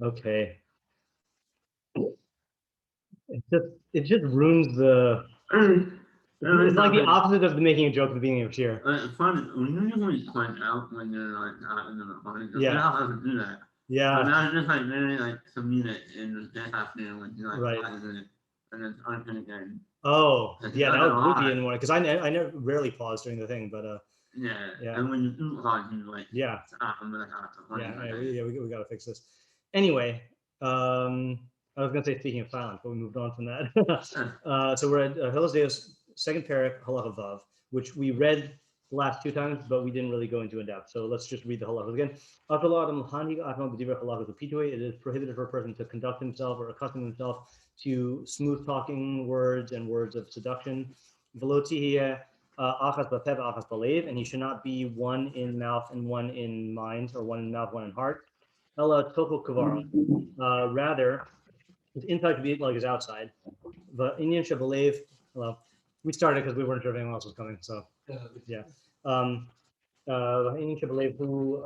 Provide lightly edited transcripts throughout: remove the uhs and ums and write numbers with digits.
Okay. It just ruins the. It's like the opposite of making a joke at the beginning of shiur. It's fun. We usually point out when you're like not in the recording. Yeah. You're not allowed to do that. Yeah. But now it's just like very like comedic and just happening when you like Right. it and it's unfinished. Oh, It's yeah, that not would be alive. in one because I never rarely pause during the thing, but Yeah. Yeah. And when you do pause, you like yeah, I'm gonna have to. we got to fix this. Anyway, I was gonna say speaking of silence, but we moved on from that. So we're at Hilchos Deios, second parak, halacha vav, which we read the last two times, but we didn't really go into in depth. So let's just read the halachos again. It is prohibited for a person to conduct himself or accustom himself to smooth talking words and words of seduction. Achas b'peh, achas b'lev, and he should not be one in mouth and one in mind, or one in mouth, one in heart. Ella tofu kavara. Rather, his inside should be like his outside. The iyun should believe. Well, we started because we weren't sure if anyone else was coming. So yeah. Iyun should believe who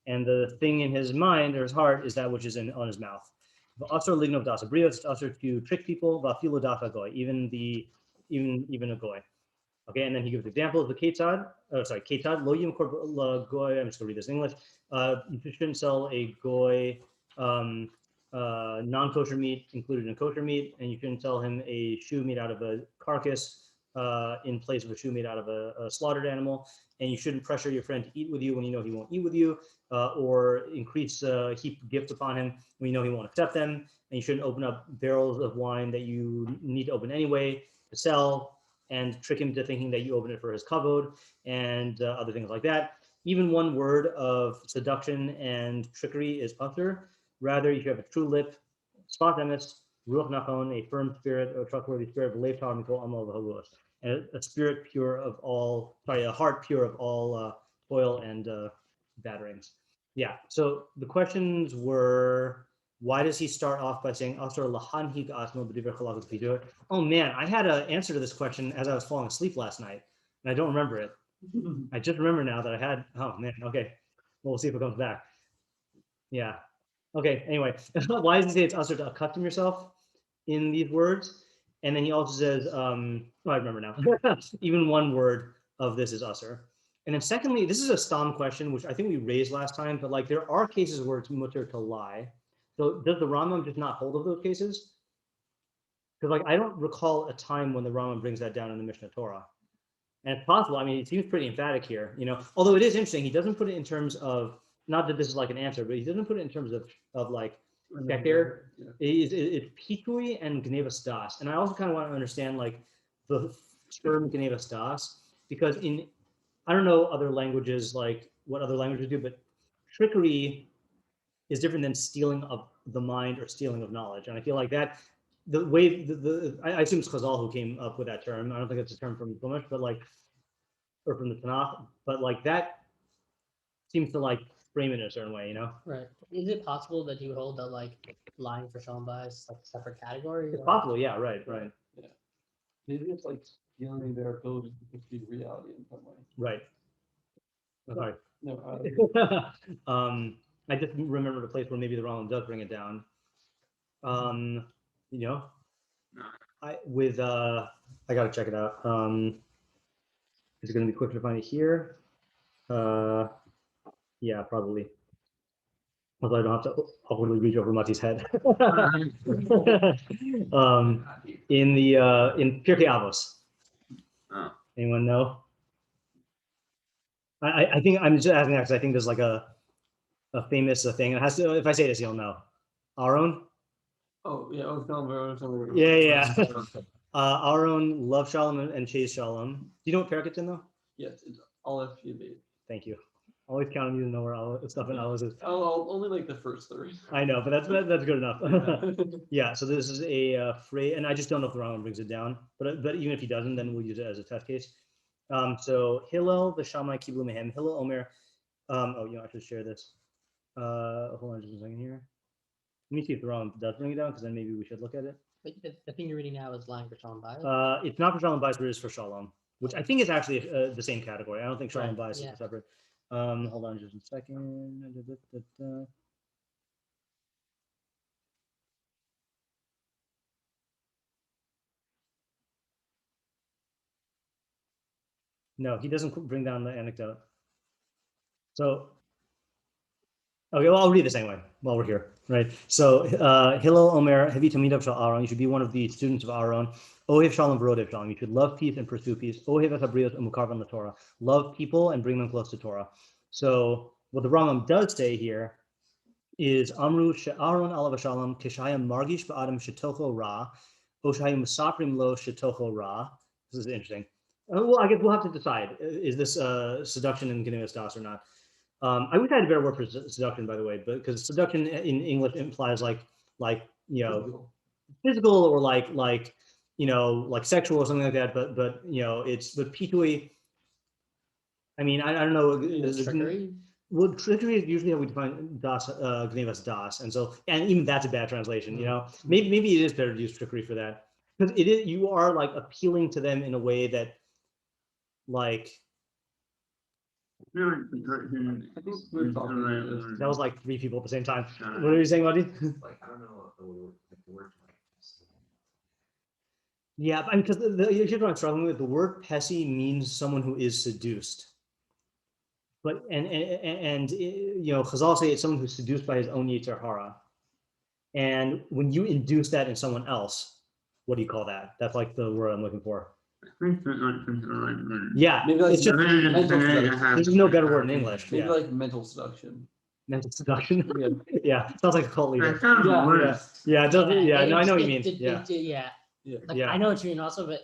and the thing in his mind or his heart is that which is on his mouth. The usher lignov daas brios, it's usher to trick people. Va'afilu daas goy, even a goy. Okay, and then he gives examples. The ketad, ketad lo yimkor goy. I'm just gonna read this in English. You shouldn't sell a goy non-kosher meat included in kosher meat, and you shouldn't sell him a shoe made out of a carcass in place of a shoe made out of a slaughtered animal. And you shouldn't pressure your friend to eat with you when you know he won't eat with you, or heap gifts upon him when you know he won't accept them. And you shouldn't open up barrels of wine that you need to open anyway to sell, and trick him to thinking that you open it for his kavod, and other things like that. Even one word of seduction and trickery is patur. Rather, you should have a true lip, spot emes, ruach nachon, a firm spirit, a trustworthy spirit, and a spirit pure of all, a heart pure of all toil and batterings. Yeah. So the questions were, why does he start off by saying asur lahanhig asmo b'divrei chalakos b'divrei? Oh man, I had an answer to this question as I was falling asleep last night, and I don't remember it. I just remember now that I had. Oh man. Okay. Well, we'll see if it comes back. Yeah. Okay. Anyway, why does he say it's asur to accustom yourself in these words? And then he also says, I remember now. Even one word of this is asur. And then secondly, this is a stam question, which I think we raised last time, but like there are cases where it's mutter to lie. So does the Rambam just not hold of those cases? Because like I don't recall a time when the Rambam brings that down in the Mishnah Torah. And it's possible. I mean, it seems pretty emphatic here, although it is interesting. He doesn't put it in terms of, not that this is like an answer, but he doesn't put it in terms of like sheker. It's pitui and geneivas daas. And I also kind of want to understand like the term geneivas daas, because I don't know other languages, like what other languages do, but trickery is different than stealing of the mind or stealing of knowledge. And I feel like that the way I assume it's Chazal who came up with that term. I don't think it's a term from Chumash, but like, or from the Tanakh, but like that seems to like frame it in a certain way, Right. Is it possible that you would hold that like lying for shalom bias like a separate category? It's possible, yeah, right. Yeah. Maybe it's like stealing their ability to perceive reality in some way. Right. Sorry. No. I just remembered a place where maybe the Rambam does bring it down. I gotta check it out. Is it going to be quicker to find it here? Yeah, probably. Although I don't have to awkwardly reach over Mati's head. In Pirkei Avos. Oh. Anyone know? I think I'm just asking that because I think there's like a famous thing. It has to. If I say this, you'll know. Aaron. Oh yeah, Aaron. Yeah. Aaron loved Shalom and chased Shalom. Do you know what parak it's in though? Yes, it's Aleph Yud. Thank you. Always count on you to know where stuff in Aleph is. I'll only like the first three. I know, but that's good enough. Yeah. So this is a phrase, and I just don't know if the Rambam brings it down. But even if he doesn't, then we'll use it as a test case. So Hillel the Shammai kiblu mehem. Hillel Omer. I should share this. Hold on just a second here. Let me see if the Rambam does bring it down, because then maybe we should look at it. But the thing you're reading now is lying for shalom bias. It's not for shalom bias, but it is for shalom, which I think is actually the same category. I don't think shalom bias is separate. Hold on just a second. No, he doesn't bring down the anecdote. So, okay, well, I'll read this anyway while we're here, right? So, Hillel Omer, Hevi Tamidav Shal Aaron, you should be one of the students of Aaron. Ohev Shalom V'rodev Shalom, you should love peace and pursue peace. Ohev et habriot u'mukarvan la Torah, love people and bring them close to Torah. So, what the Rambam does say here is Amru she'Aaron alav shalom kishayim margish ba'adam shetocho ra, o shayim musaprim lo shetocho ra. This is interesting. Well, I guess we'll have to decide, is this seduction in geneivas daas or not? I wish I had a better word for seduction, by the way, but because seduction in English implies like you know, physical or like sexual or something like that. But you know, it's but pitui. I mean, I don't know. Trickery. Well, trickery is usually how we define daas, geneivas daas, and even that's a bad translation. You know, maybe it is better to use trickery for that, because it is, you are like appealing to them in a way that like. That was like three people at the same time. What are you saying, buddy? Like, I don't know the word like. Yeah, I mean, because here's what I'm struggling with. The word pesi means someone who is seduced. But and you know, Chazal say it's someone who's seduced by his own yetzer hara. And when you induce that in someone else, what do you call that? That's like the word I'm looking for. Yeah, Maybe like it's just mental seduction. there's no better word in English. Maybe Yeah. like mental seduction. Mental seduction. Yeah. Yeah, sounds like a cult leader. That sounds Yeah, worse. Yeah, it doesn't. Yeah, no, I know what you It- mean. it- Yeah, yeah. Yeah. Like, Yeah. I know what you mean also, but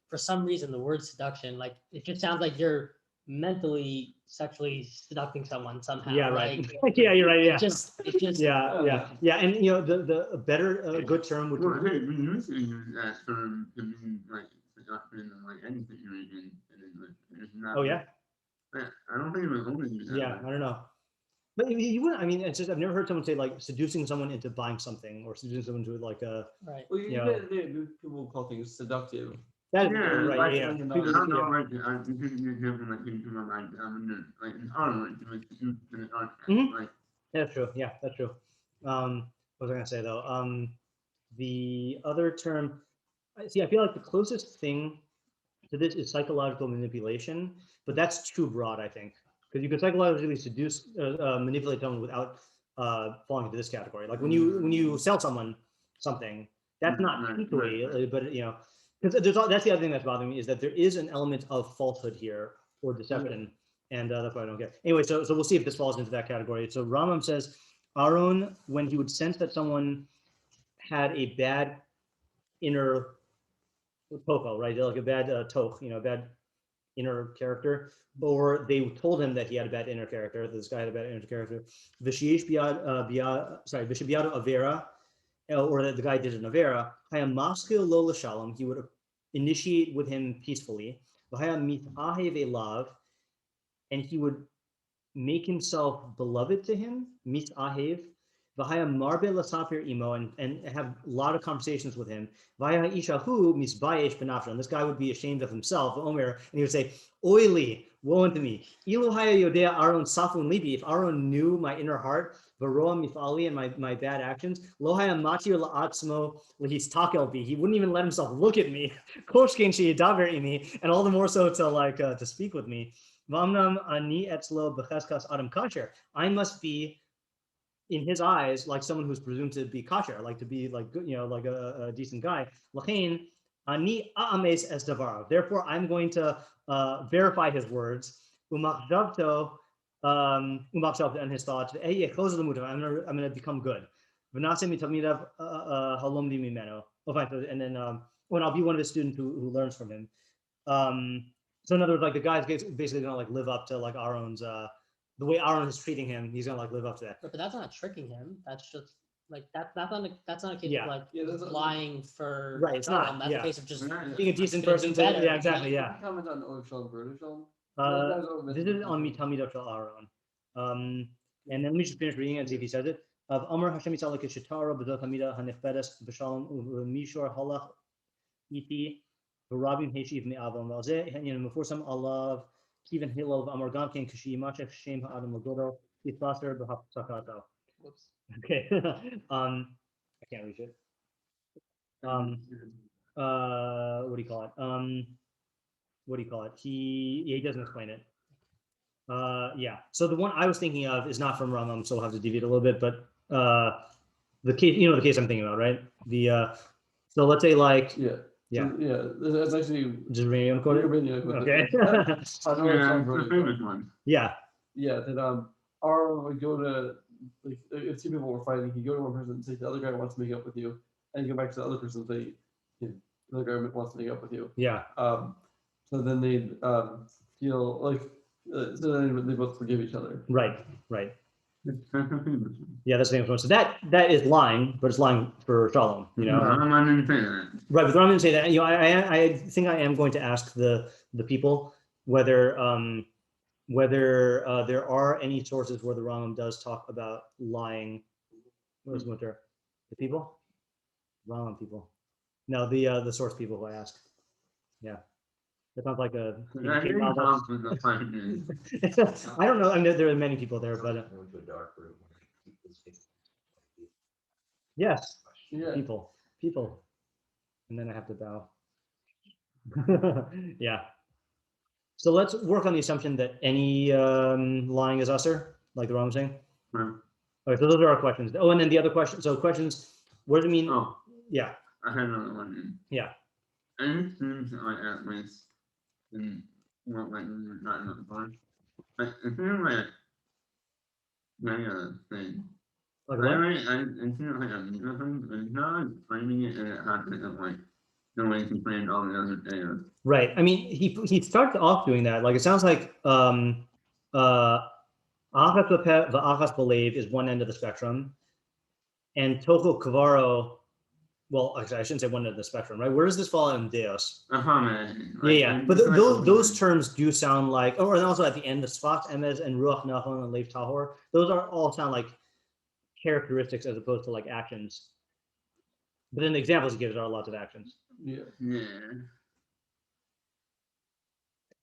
for some reason the word seduction, like it just sounds like you're mentally sexually seducting someone somehow. yeah, right. Like, Yeah, you're right. Yeah, it just yeah, and you know the better good term would. Well, hey, we used to use that term to mean like seduction and like any situation in English. It's not. Oh yeah, I don't think it was only used that yeah. way. I don't know, but you wouldn't. I mean, it's just I've never heard someone say like seducing someone into buying something or seducing someone to like a. right. Well, you Yeah. people call things seductive. That is Yeah, right. like, Yeah, I yeah. don't know, like, this is an example, like, in in Ireland, Mhm. like, That's true. Yeah, that's true. What was I gonna say though? The other term, see, I feel like the closest thing to this is psychological manipulation, but that's too broad, I think, because you can psychologically seduce, manipulate someone without falling into this category. Like when you sell someone something, that's not Right, trickery, but you know, because that's the other thing that's bothering me is that there is an element of falsehood here or deception. And that's why I don't get. Anyway, so we'll see if this falls into that category. So Rambam says, Aaron, when he would sense that someone had a bad inner toko, right, like a bad toch, you know, bad inner character, or they told him that he had a bad inner character, this guy had a bad inner character, Vishish Vishabiado Avera, or that the guy did an Avera, Hayam Maskil Lola Shalom, he would initiate with him peacefully, Hayam Mitahe Velav, and he would make himself beloved to him, Mitahev, Vahaya Marbe Lasapir Imo, and have a lot of conversations with him. Vaya Ishahu Misbayesh Benafsha, and this guy would be ashamed of himself, Omer, and he would say, Oily, woe unto me. Iluhaya Yodea Aaron Safun Libi, if Aaron knew my inner heart, Varoa Mifali and my bad actions, Lohaya Matir La'atzmo Lahis Takelbi, he wouldn't even let himself look at me. Koshkin Shidaver Imi, and all the more so to speak with me. Vamnam Ani Etzlo Becheskas Adam Kasher. I must be in his eyes like someone who's presumed to be kasher, like to be like good, you know, like a decent guy. Lachain ani a'ames es davaro. Therefore, I'm going to verify his words. Umachshavto and his thoughts. I'm gonna become good. V'naseh mitamidav halomdi mimeno. And then when I'll be one of his students who learns from him. So in other words, like the guy's basically gonna like live up to like Aaron's the way Aaron is treating him, he's gonna like live up to that. But that's not tricking him. That's just like that's not a case Yeah. of like that's not- lying for Right, it's not, That's yeah. a case of just Being a decent gonna person. do better, Yeah, exactly. yeah. Yeah. Can you comment on Oev Shalom, V'rodev Shalom? This is on Mitamid Shel Aaron. And then let me just finish reading it and see if he says it. Of Amar Hashem Yitzalek Shetara B'Zot Hamida Hanefbedes B'Shalom Mishor Halach Iti V'Rabim Heshiv Me'avam V'Alzeh Henyan Meforsam Alav Kivan Hilov Amar Gamkin Kashi Machek Shem Adam Lagodo Itlaser Behapsakato. Whoops. Okay. I can't reach it. What do you call it? He doesn't explain it. Yeah. So the one I was thinking of is not from Rambam, so we'll have to deviate a little bit, but the case, the case I'm thinking about, right? So let's say like Yeah. Yeah. So, yeah. That's actually. just Rambam quote it? Okay. I know it Yeah, sounds it's really the famous one. Yeah. Yeah, that R would go to, like, if two people were fighting, he'd go to one person and say the other guy wants to make up with you, and he'd go back to the other person and say the other guy wants to make up with you. Yeah. So then they'd feel like so then they both forgive each other. Right. That's the famous one. Yeah, that's the famous one. So that is lying, but it's lying for shalom. I didn't say that. Right, but I'm going to say that I think I am going to ask the people whether there are any sources where the Rambam does talk about lying. What was Mutter? The people? Rambam people. No, the source people who I ask. Yeah, that sounds like a. I didn't talk with the fighting. I don't know. I mean, there are many people there, but Go into a dark room. Keep this thing- yes, Yeah. people, and then I have to bow. Yeah. So let's work on the assumption that any lying is usher, like the Rambam saying. Right. Okay, so those are our questions. Oh, and then the other question. So questions. What does it mean? Oh, Yeah. I had another one. Yeah. Any students like at least in what like not in the part. Like it seems like thing. Like I what? it seems like a thing, but it's not like framing it and it happens like the way he framed all the other days. Right. I mean, he started off doing that. Like it sounds like achas v'achas believe is one end of the spectrum, and toko kavaro. Well, actually, I shouldn't say one end of the spectrum, right? Where does this fall in Deios? Man. Yeah. But those terms do sound like, oh, and also at the end, the sfat emes and ruach nachon and lev tahor. Those are all sound like characteristics as opposed to like actions. But then the examples he gives are lots of actions. Yeah. Yeah.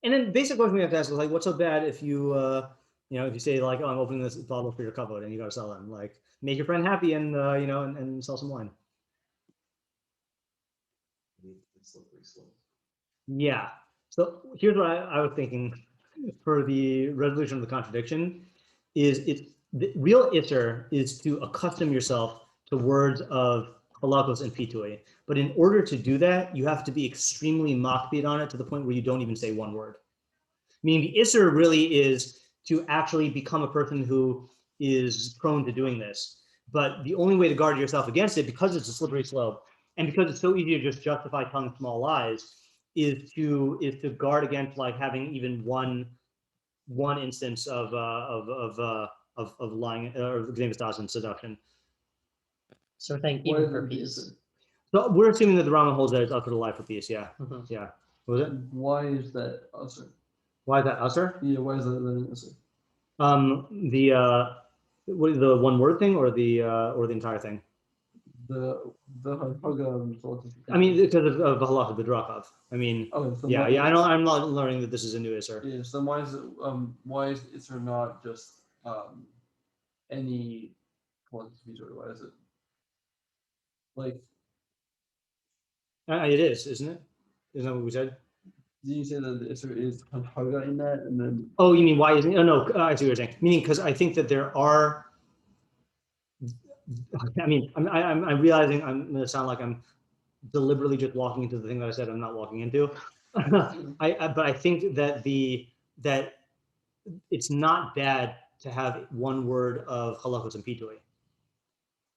And then basic question we have to ask is like, what's so bad if you, if you say like, oh, I'm opening this bottle for your kavod and you got to sell them, like make your friend happy and, and sell some wine. It's slippery slope. Yeah. So here's what I was thinking for the resolution of the contradiction is the real issur is to accustom yourself to words of chalakos and pitui. But in order to do that, you have to be extremely makpid on it to the point where you don't even say one word. Meaning the issur really is to actually become a person who is prone to doing this. But the only way to guard yourself against it, because it's a slippery slope, and because it's so easy to just justify telling small lies, is to guard against like having even one instance of lying or geneivas, daas, and seduction. So thank Why even is for it peace. decent? So we're assuming that the Rambam holds that it's up for the life for peace. Yeah, Mhm. yeah. What was it? Why is that usher? Why is that usher? Yeah, why is that an usher? The one word thing or the entire thing? The Hagam. I mean, because of the halacha b'drachav. I mean, Okay, so yeah. why- I'm not learning that this is a new issur. Yeah, so why is Isser not just any quantity or why is it like It is, isn't it? Isn't that what we said? did you say that the Isser is Haga in that and then Oh, you mean why isn't it? Oh no, I see what you're saying. Meaning because I think that there are. I mean, I'm realizing I'm going to sound like I'm deliberately just walking into the thing that I said I'm not walking into. But I think that that it's not bad to have one word of halachos and pitui.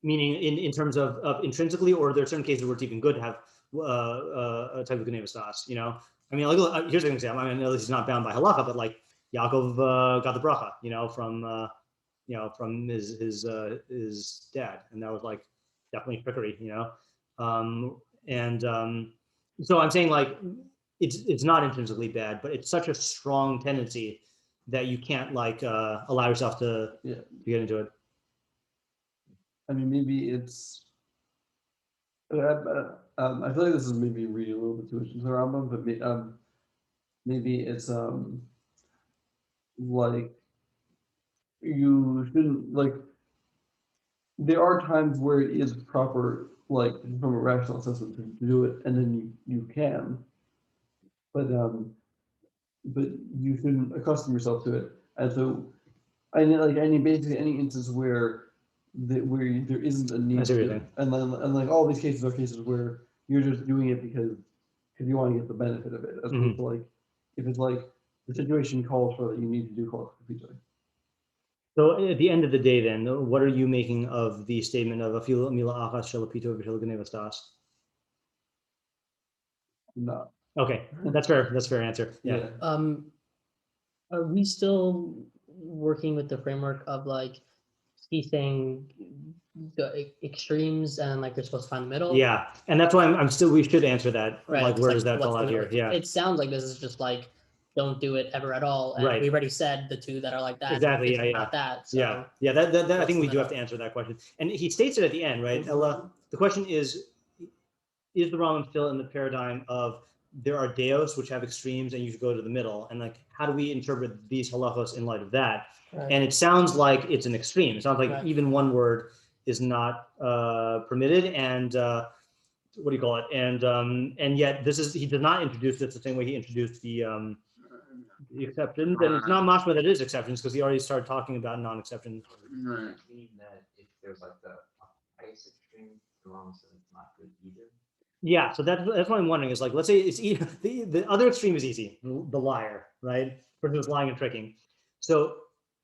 Meaning in terms of intrinsically, or there are certain cases where it's even good to have a type of geneivas daas. I mean, like, here's an example. I mean, I know this is not bound by halacha, but like Yaakov got the bracha, from his dad, and that was like definitely trickery, so I'm saying like it's not intrinsically bad, but it's such a strong tendency that you can't like allow yourself to get into it. I mean maybe it's I feel like this is maybe reading a little bit too much into the Rambam, but maybe it's like you shouldn't like. There are times where it is proper, like from a rational assessment, to do it, and then you can, but you shouldn't accustom yourself to it. And so, basically any instance where there isn't a need I see what to you're do it. saying. And like all these cases are cases where you're just doing it because you want to get the benefit of it, as opposed to like if it's like the situation calls for that you need to do call completely. So at the end of the day, then, what are you making of the statement of afilu mila achas shalapito v'shel geneivas daas? No. Okay, that's fair. That's a fair answer. Yeah. Are we still working with the framework of like he's saying the extremes and like you're supposed to find the middle? Yeah, and that's why I'm still. We should answer that. Right. Like, it's where does that what's fall the out here? middle? Yeah. It sounds like this is just like don't do it ever at all. And Right. we already said the two that are like that. Exactly, it's yeah, not that. So Yeah. That I what's think we the do have to middle? answer that question. And he states it at the end, right? Ella, the question is the Rambam still in the paradigm of there are Deios which have extremes and you should go to the middle? And like, how do we interpret these halachos in light of that? Right. And it sounds like it's an extreme. It sounds like Right. even one word is not permitted. And what do you call it? And yet he did not introduce this the same way he introduced the exceptions. And it's not mashma that it is exceptions because he already started talking about non-exceptions. Right. Meaning that if there's like the highest extreme, the wrong says it's not good either. Yeah, so that's what I'm wondering is like, let's say it's the other extreme is easy, the liar, right? Person who's lying and tricking. So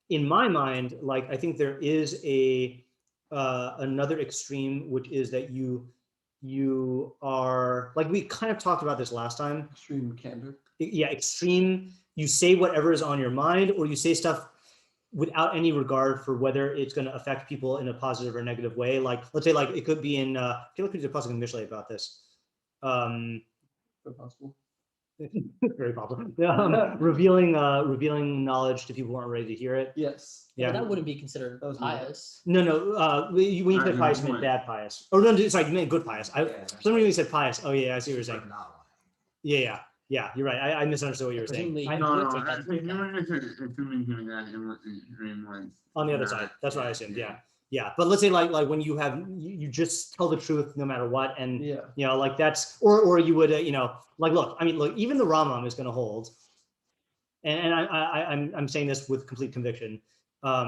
in my mind, like I think there is another extreme, which is that you are like we kind of talked about this last time. Extreme candor. Yeah, extreme. You say whatever is on your mind, or you say stuff without any regard for whether it's going to affect people in a positive or negative way. Like, let's say, like it could be in. I feel like we did a in Mishlei about this. Possible. Very possible. Revealing knowledge to people who aren't ready to hear it. Yes. Yeah, Yeah. that wouldn't be considered That was pious. No. When you said pious, you meant bad pious. Oh no, sorry, you meant good pious. For some reason you said pious. Oh yeah, I see what you're saying. Yeah. You're right. I misunderstood what you were saying. Presumably, I- you would take I that think into you account. were assuming him that it was extreme ones. On the other side. That's what I assumed. Yeah. But let's say like when you have you just tell the truth no matter what, and Yeah. you know like that's or you would like look. I mean look, even the Rambam is going to hold, and I'm saying this with complete conviction. I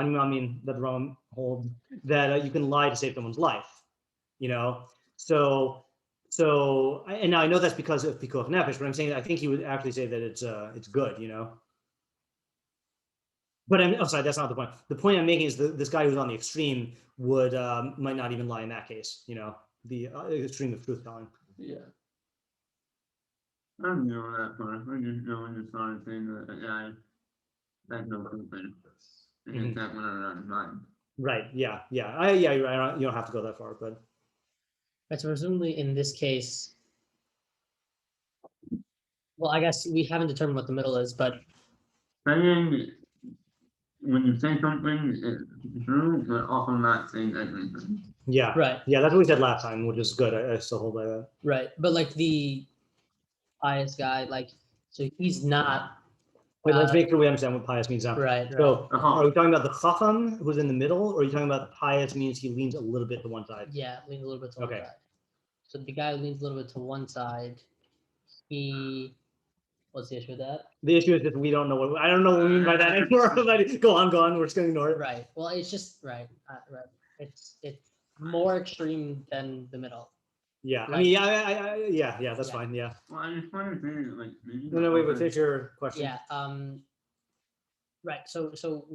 mean that the Rambam hold that you can lie to save someone's life. You know, so and now I know that's because of pikuach nefesh, but I'm saying I think he would actually say that it's good. You know. But I'm sorry, that's not the point. The point I'm making is this guy who's on the extreme would might not even lie in that case. You know, the extreme of truth telling. Yeah. I don't know that part. I just know when you started saying that that's no complaint. And that went around his mind. Right. Yeah. You're right. You don't have to go that far, but Right, so presumably in this case, well, I guess we haven't determined what the middle is, but Saying when you say something, it's true, but also not saying everything. yeah. right, Yeah, that's what we said last time, which is good. I still hold by that. right. But like the pious guy, like so he's not Wait, let's make sure we understand what pious means now. right. So, Uh-huh. are we talking about the chacham who's in the middle, or are you talking about the pious means he leans a little bit to one side? Yeah, leans a little bit to one Okay. side. So the guy who leans a little bit to one side, what's the issue with that? The issue is that we don't know I don't know what we mean by that anymore. But go on. We're just gonna ignore it. Right. Well, it's just right. Right. It's more extreme than the middle. Yeah. I Like- mean, yeah. That's Yeah. fine. Yeah. Well, I just wanted to say, like, maybe. No, wait. Finish your question. Yeah. Right. So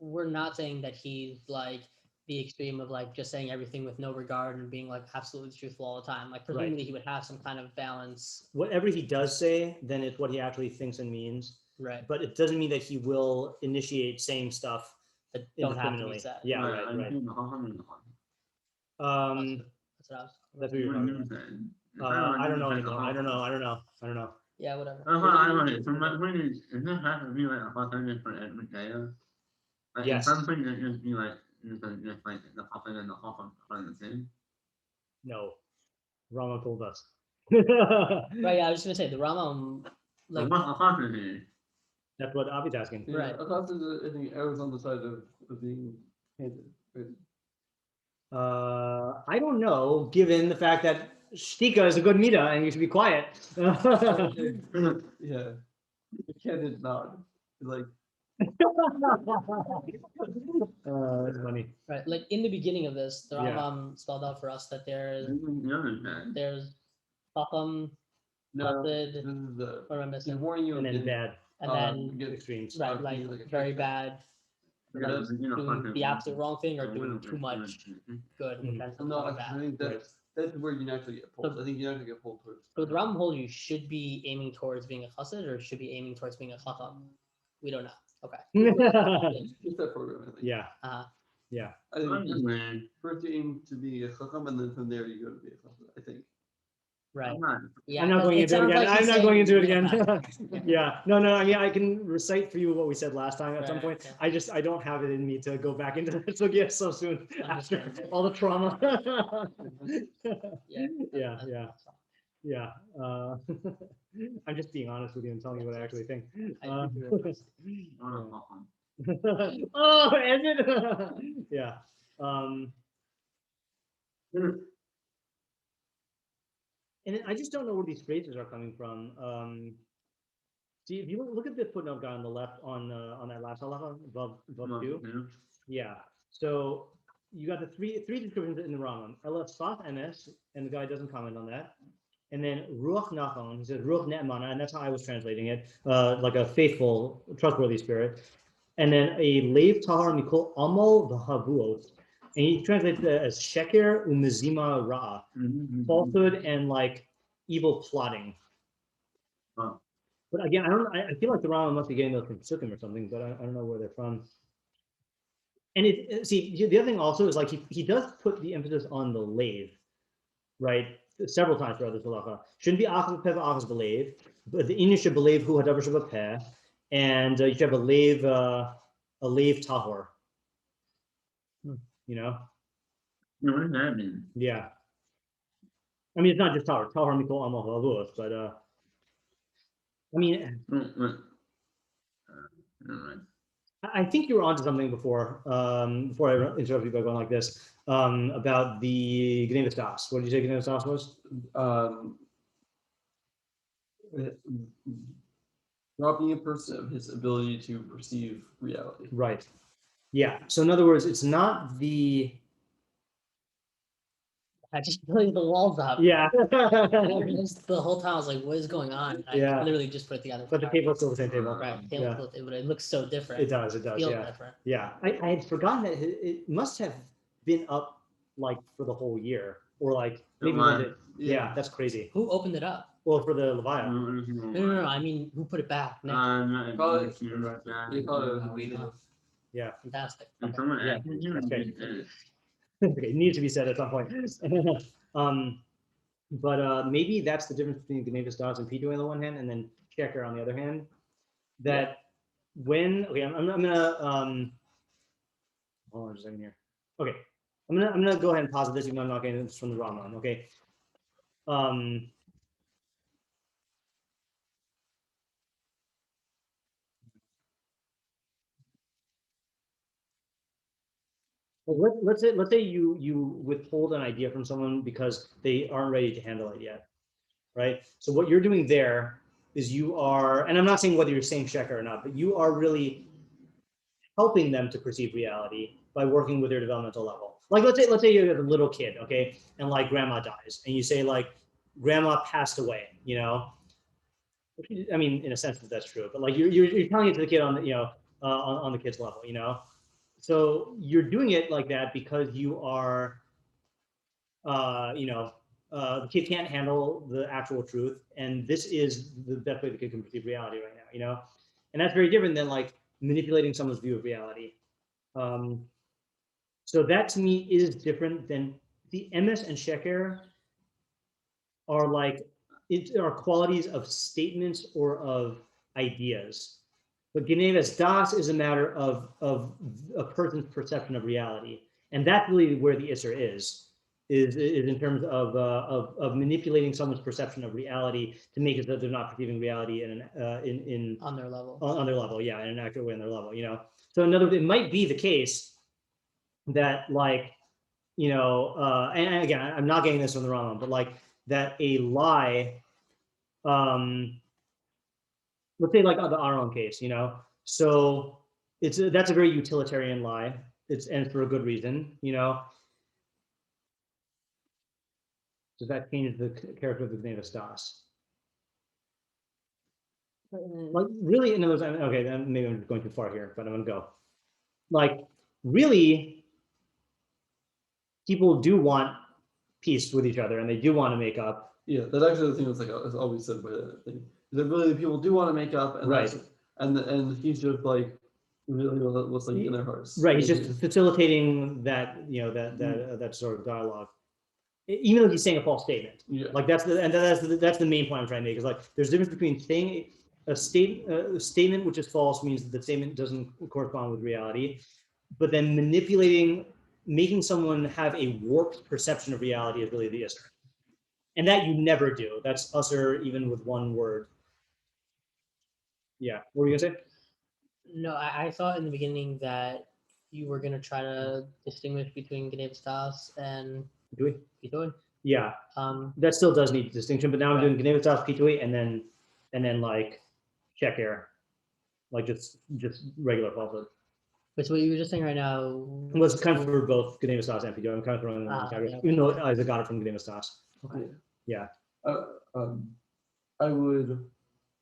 we're not saying that he's like the extreme of like just saying everything with no regard and being like absolutely truthful all the time. Like presumably he would have some kind of balance. Whatever he does say, then it's what he actually thinks and means. Right. But it doesn't mean that he will initiate saying stuff That don't have to indiscriminately. be said. Yeah. I Right. think the Chacham is the one. That's what I was. That's what you're What talking you about. said. I don't know anymore. I don't know. Yeah. Whatever. I want it. So my point is it doesn't have to be like a Chacham for every day. Like, Yes. in some things, it just be like, just like the Chacham and the Chacham are the same. No. Rama told us. Right. Yeah. I was just gonna say the Rambam, Like, like what's the Chacham here? That's what Avi's asking. Yeah, Right. achas is, I think, errors on the side of being handed. Right? I don't know, given the fact that shtika is a good mita and you should be quiet. Yeah. The candid nod. Like, That's funny. Right. Like in the beginning of this, the Yeah. Rambam spelled out for us that there's chacham, no, chassid, this is the, what am I he's missing? warning you And then against, bad And then against extremes. right, being like like a very trickster. bad, like doing the absolute wrong thing or doing too much good, which ends up No, being I bad. think that's where you naturally get pulled. I think you naturally get pulled towards. So the Rambam holds you should be aiming towards being a chassid or should be aiming towards being a chacham. We don't know. Okay. Just that program, I think. Yeah, Uh-huh. yeah. I think first you aim to be a chacham, and then from there you go to be a chacham, I think. Right. Yeah. I'm not 'cause going it into it sounds again. like I'm he's not saying going into it you're again. gonna pass. Yeah, no. I mean, I can recite for you what we said last time at some Right, point. okay. I don't have it in me to go back into that so soon after Understand. all the trauma. Yeah. Yeah, yeah. Yeah. I'm just being honest with you and telling you what I actually think. I do Oh, and it. Yeah. And I just don't know where these phrases are coming from. See, if you look at the footnote guy on the left on that last halacha above two. Yeah. So you got the three descriptions in the Rambam. Ela saf emes, and the guy doesn't comment on that. And then ruach nachon, he says ruach ne'emana, and that's how I was translating it, like a faithful, trustworthy spirit. And then a leiv tahar mikol amal v'havuot, and he translates it as sheker umezima ra'a, falsehood and like evil plotting. Huh. But again, I feel like the Rambam must be getting those from Sukkim or something, but I don't know where they're from. And see, the other thing also is like he does put the emphasis on the leiv, right? Several times throughout this halacha. Shouldn't be achas peh achas b'leiv, but the iyun should believe hu hadavar shebapeh, and you should have a leiv tahor. You know? What does that mean? Yeah. I mean, it's not just tahor mikol amal halavos, but I mean, I think you were onto something before I interrupted you by going like this, about the geneivas daas. What did you say geneivas daas was? Robbing a person of his ability to perceive reality. Right. Yeah. So in other words, it's not the. I just pulling the walls up. Yeah. The whole time I was like, what is going on? I Yeah. literally just put it together. But the table's still the same table. Right. Yeah. But it looks so different. It does. Feels Yeah. different. Yeah. I had forgotten that it must have been up like for the whole year, or like maybe one day. Yeah, that's crazy. Who opened it up? Well, for the Levaya. No. I mean, who put it back? Next? Yeah. Fantastic. Yeah. Okay. Okay, it needs to be said at some point. But maybe that's the difference between geneivas daas and pitu on the one hand, and then checker on the other hand. That when I'm gonna hold on just a second here. Okay, I'm gonna go ahead and posit this, even though I'm not getting this from the Rambam. Okay. Well, let's say you withhold an idea from someone because they aren't ready to handle it yet, right? So what you're doing there is you are, and I'm not saying whether you're saying sheker or not, but you are really helping them to perceive reality by working with their developmental level. Like let's say you have a little kid, okay, and like grandma dies, and you say like grandma passed away, you know. I mean, in a sense that's true, but like you're telling it to the kid on the on the kid's level, you know. So you're doing it like that because you are, the kid can't handle the actual truth, and this is the best way the kid can perceive reality right now, you know, and that's very different than like manipulating someone's view of reality. So that to me is different than the emes and sheker are like are qualities of statements or of ideas. But geneivas daas is a matter of a person's perception of reality. And that's really where the isser is. is in terms of manipulating someone's perception of reality to make it that they're not perceiving reality in on their level. on their level, yeah, in an accurate way on their level, you know. So in other words, it might be the case that like, you know, and again, I'm not getting this from the Rambam, but like that a lie, let's say like our own case, you know, so that's a very utilitarian lie. And for a good reason, you know. Does that change the character of the geneivas daas? Like really, in other words, okay, then maybe I'm going too far here, but I'm gonna go. Like really, people do want peace with each other, and they do want to make up. Yeah, that's actually the thing that's like is always said by that thing. That really people do want to make up, and Right. And he's just like really what's like in their hearts. Right, he's just facilitating that, you know, that sort of dialogue, even though he's saying a false statement. Yeah. Like that's the main point I'm trying to make, is like there's a difference between saying a statement which is false means that the statement doesn't correspond with reality, but then making someone have a warped perception of reality is really the issue. And that you never do. That's usher even with one word. Yeah, what were you gonna say? No, I thought in the beginning that you were gonna try to distinguish between geneivas daas and pitui. Yeah, that still does need distinction, but now I'm doing geneivas daas, pitui, and then like check error, like just regular falsehood. But what you were just saying right now Was kind of for both geneivas daas and pitui. I'm kind of throwing them in the category, even though Isaac got it from geneivas daas. Okay. Yeah. I would.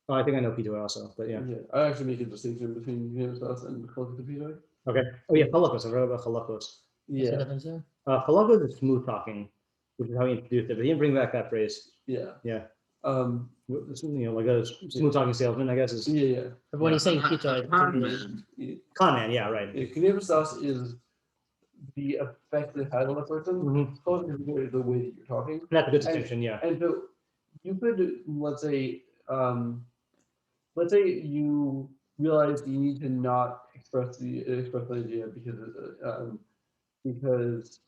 Oh, I think I know pitui also, but yeah. I actually make a distinction between geneivas daas and chalakos to pitui. Okay. Oh yeah, halachos. I've read about halachos. What's the Yeah. difference there? Halachos is smooth talking, which is how he introduced it, but he didn't bring back that phrase. Yeah. Yeah. Um. You know, like a smooth talking salesman, I guess is Yeah. But when he's saying pitui, con man. Yeah, right. Geneivas daas is the effect it has on a person. Mhm. Chalakos to pitui is the way that you're talking. That's a good distinction. Yeah. And so you could, let's say you realize you need to not express the idea because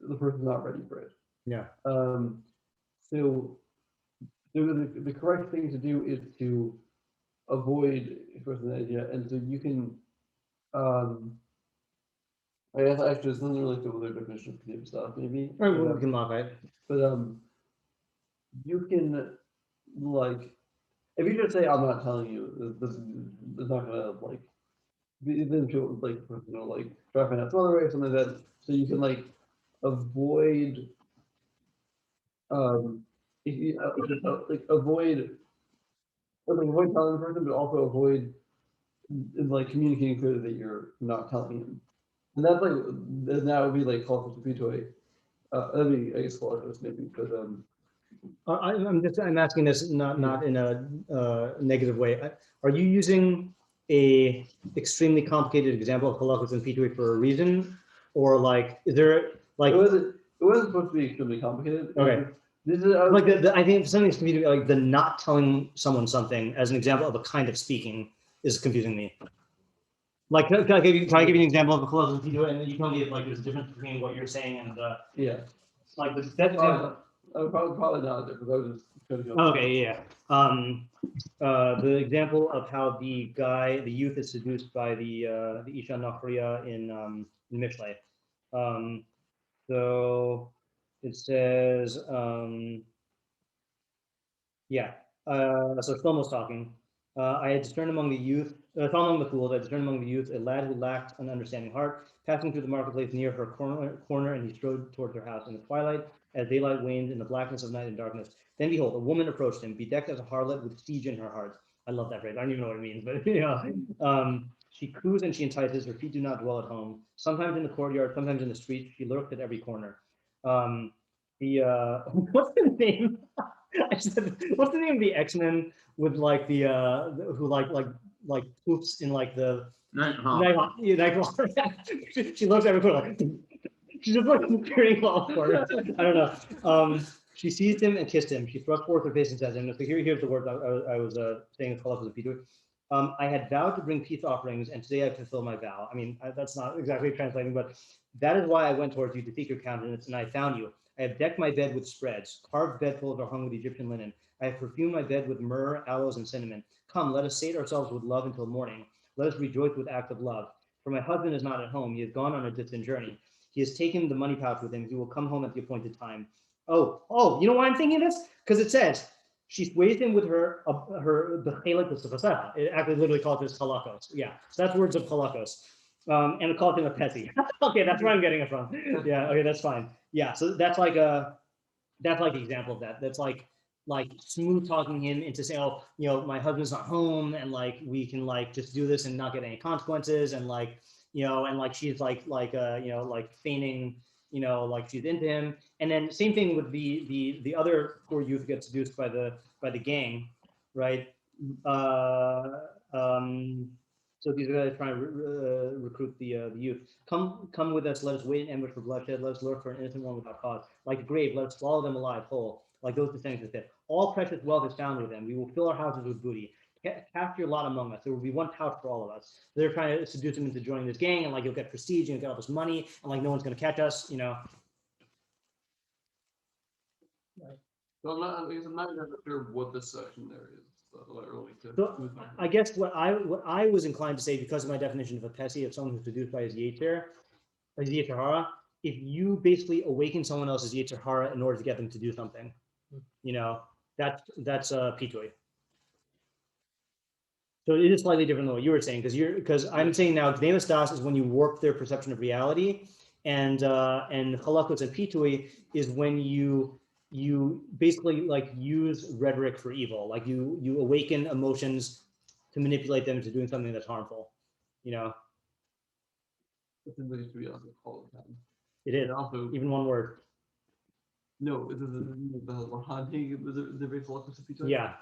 the person's not ready for it. Yeah. So the correct thing to do is to avoid expressing the idea, and so you can. I guess actually it's nothing really to with their definition of geneivas daas, maybe. All right, well, we can modify it. But you can like if you just say I'm not telling you, this is not gonna like then people like you know like try to find out some other way or something like that. So you can like avoid avoid telling the person, but also avoid like communicating clearly that you're not telling him. And that's like that would be like chalakos to pitui. That'd be I guess chalakos maybe, but I'm asking this not in a negative way. Are you using a extremely complicated example of halachos and pitui for a reason, or like is there like it wasn't supposed to be extremely complicated. Okay. This is like I think something's confusing, like the not telling someone something as an example of a kind of speaking is confusing me. Like, can I give you an example of a halachos and pitui, and then you tell me if like there's a difference between what you're saying and yeah. like that example. Probably not because I was just trying to go. Okay, yeah. The example of how the youth is seduced by the isha nachriya in Mishlei. So it says, so Shlomo's talking. I had discerned among the youth, among the fools, I discerned among the youth a lad who lacked an understanding heart, passing through the marketplace near her corner, and he strode towards her house in the twilight, as daylight waned in the blackness of night and darkness. Then behold, a woman approached him, bedecked as a harlot with siege in her heart. I love that phrase. I don't even know what it means, but you know, she coos and she entices. Her feet do not dwell at home. Sometimes in the courtyard, sometimes in the street. She lurked at every corner. What's the name? What's the name of the X-Men with like the who like poops in like the Nighthawk. She looks every corner like she's just like peering all corners. I don't know. She seized him and kissed him. She thrust forth her face and said, and so here's the word I was saying chalakos and pitui. I had vowed to bring peace offerings, and today I fulfill my vow. I mean, that's not exactly translating, but that is why I went towards you to seek your countenance, and I found you. I have decked my bed with spreads, carved bedfolds are hung with Egyptian linen. I have perfumed my bed with myrrh, aloes, and cinnamon. Come, let us sate ourselves with love until morning. Let us rejoice with acts of love. For my husband is not at home. He has gone on a distant journey. He has taken the money pouch with him. He will come home at the appointed time. Oh, you know why I'm thinking this? Because it says, she sways him with the chalakos of Pasach. It actually literally calls this chalakos. Yeah, so that's words of chalakos. And it calls him a petty. Okay, that's where I'm getting it from. Yeah, okay, that's fine. Yeah, so that's like an example of that. That's like smooth talking him into saying, oh, my husband's not home, and like we can like just do this and not get any consequences, and like and like she's like feigning, like she's into him. And then same thing with the other poor youth who gets seduced by the gang, right? So these guys trying to recruit the youth. Come with us. Let us wait in ambush for bloodshed. Let us lurk for an innocent one without cause. Like a grave, let us swallow them alive whole. Like those descendants that said, all precious wealth is found with them. We will fill our houses with booty. Cast your lot among us. There will be one pouch for all of us. They're trying to seduce him into joining this gang, and like you'll get prestige and you'll get all this money, and like no one's going to catch us, Right. So I'm not exactly sure what this section there is. So I guess what I was inclined to say, because of my definition of a pessi, of someone who's seduced by his yetzer hara, if you basically awaken someone else's yetzer hara in order to get them to do something, that's pitui. So it is slightly different than what you were saying, because I'm saying now geneivas daas is when you warp their perception of reality, and halachos and pitui is when you basically like use rhetoric for evil, like you awaken emotions to manipulate them into doing something that's harmful. It seems to be also all the time. It is And also even one word. No, the hunting the very philosophy of pitui. Yeah.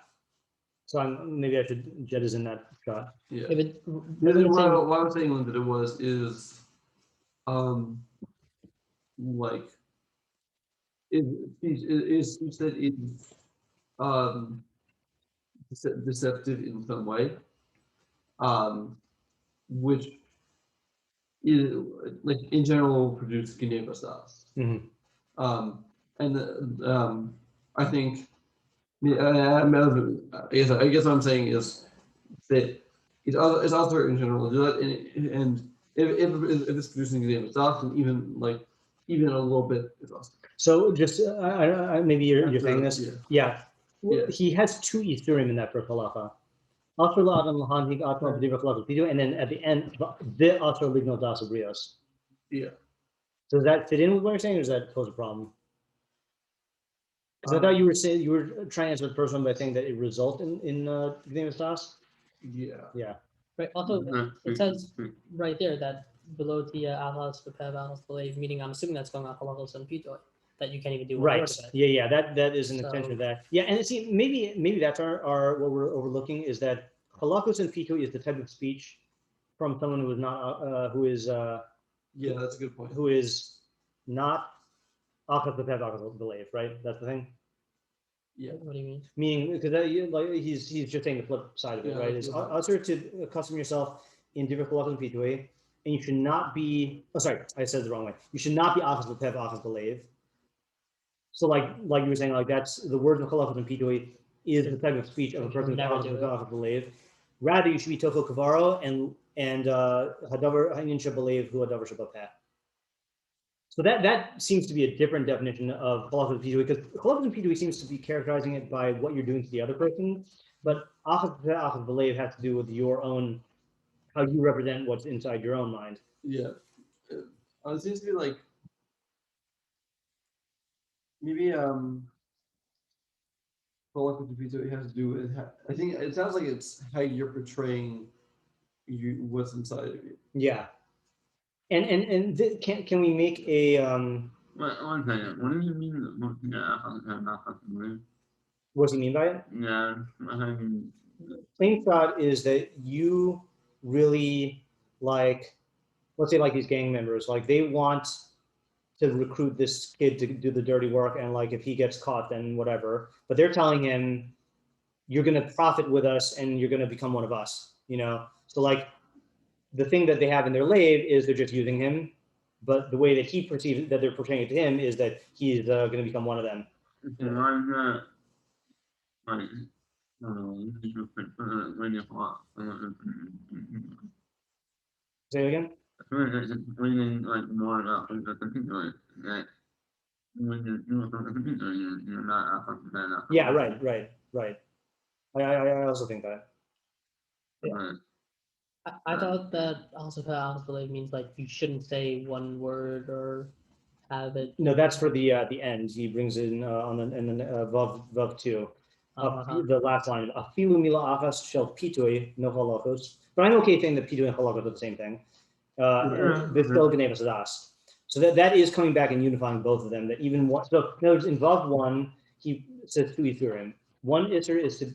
So maybe I should jettison that shot. Yeah. What What I was saying that it was is like is that it's deceptive in some way, which is like in general produce geneivas daas. And I think I guess what I'm saying is that it's also in general do that, and if it's producing geneivas daas, and even a little bit is awesome. So just maybe you're saying this. Yeah. Yeah. He has two isurim in that first halacha. And then at the end, the asher lignal das brios. Yeah. So does that fit in with what you're saying, or does that pose a problem? Because I thought you were trying to answer the first one by saying that it results in geneivas daas. Yeah. Yeah. Right. Also, it says right there that below the achas, the pev, achas, believe, meaning I'm assuming that's going on halachos and pitui, that you can't even do one Right. word of it. Yeah. That is an extension of that. Yeah, and see, maybe that's our what we're overlooking is that halachos and pitui is the type of speech from someone who is not Yeah, that's a good point. who is not achas the pev, achas believe, right? That's the thing. Yeah. What do you mean? Meaning, because he's just saying the flip side of it, right? It's also to accustom yourself in different halachos and pitui, and you should not be. Oh, sorry, I said it the wrong way. You should not be achas b'pev, achas b'leiv. So, like you were saying, like that's the words of halachos and pitui is the type of speech of a person who's achas b'pev, achas b'leiv. Rather, you should be tochel kavaro and hadavar hainin shabalev hu hadavar shabapeh. So that seems to be a different definition of halachos and pitui, because halachos and pitui seems to be characterizing it by what you're doing to the other person, but achas b'leiv has to do with your own, how you represent what's inside your own mind. Yeah. It seems to be like maybe halachos and pitui has to do with I think it sounds like it's how you're portraying what's inside of you. Yeah. And can we make a One second. What do you mean? what does he mean by it? Yeah, I mean, Plain thought is that you really like, let's say like these gang members, like they want to recruit this kid to do the dirty work, and like if he gets caught, then whatever. But they're telling him, you're going to profit with us, and you're going to become one of us. you know. So like the thing that they have in their lave is they're just using him, but the way that he perceives that they're portraying it to him is that he's going to become one of them. Say it again. Reading like more about the particular that when you're not Yeah, right. I also think that. Yeah. I thought that also believe means like you shouldn't say one word or have it. No, that's for the end. He brings in on the and then vav 2. The last line, afilu mila achas shel pitui no halachos. But I'm okay saying that pitui and halachos are the same thing. There's still geneivas daas. So that is coming back and unifying both of them. That even one. So notice in vav 1, he says two isurim. One isur is to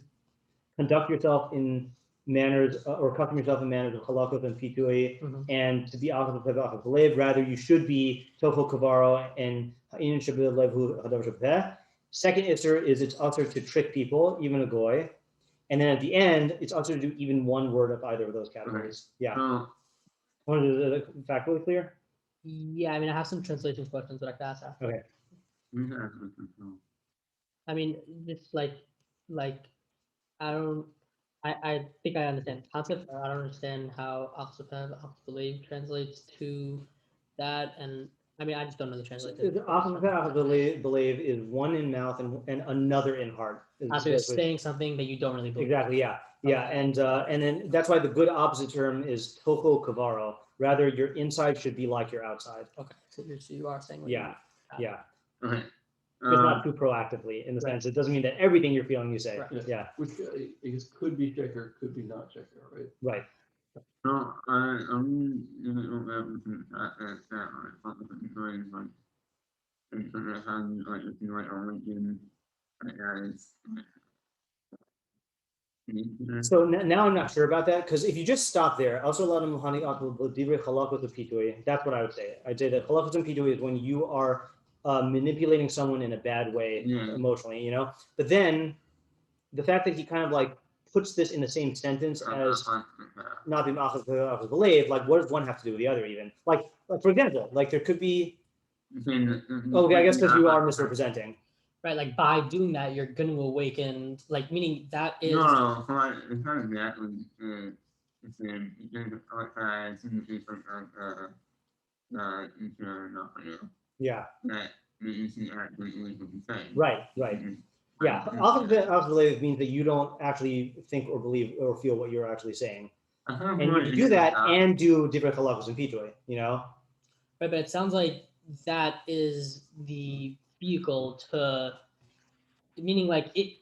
conduct yourself in manners or custom yourself in manners of chalakos and pitui, and to be achas lev. Rather, you should be tofo kavaro and iyun levu hadav shebeh. Second isur is it's usher to trick people, even a goy. And then at the end, it's usher to do even one word of either of those categories. Yeah. Is the fact really clear? Yeah, I mean, I have some translation questions that I can ask after. Okay. I mean, just like I think I understand the concept. I don't understand how achas believe translates to that, and I mean, I just don't know the translation. The achas believe is one in mouth and another in heart. So you're saying something that you don't really believe. Exactly. Yeah. Yeah. Okay. And then that's why the good opposite term is toho kavaro. Rather, your inside should be like your outside. Okay. So you are saying. Yeah. Yeah. Okay. Just not too proactively in the sense it doesn't mean that everything you're feeling you say. Right. Yeah. Which I guess could be checker, could be not checker, right? Right. So I'm So now I'm not sure about that because if you just stop there, also divrei chalakos with pitui. That's what I would say. I'd say that halachos and pitui is when you are manipulating someone in a bad way emotionally, you know. But then the fact that he kind of like puts this in the same sentence as not being achas believe, like what does one have to do with the other? Even like for example, like there could be. Okay, I guess because you are misrepresenting. Right, like by doing that, you're going to awaken, like meaning that is. No, it's not exactly. It's Yeah. That you see actually what you're saying. Right. Yeah, achas believe means that you don't actually think or believe or feel what you're actually saying, and you do that and do divrei chalakos and pitui, you know. Right, but it sounds like that is the vehicle to, meaning like if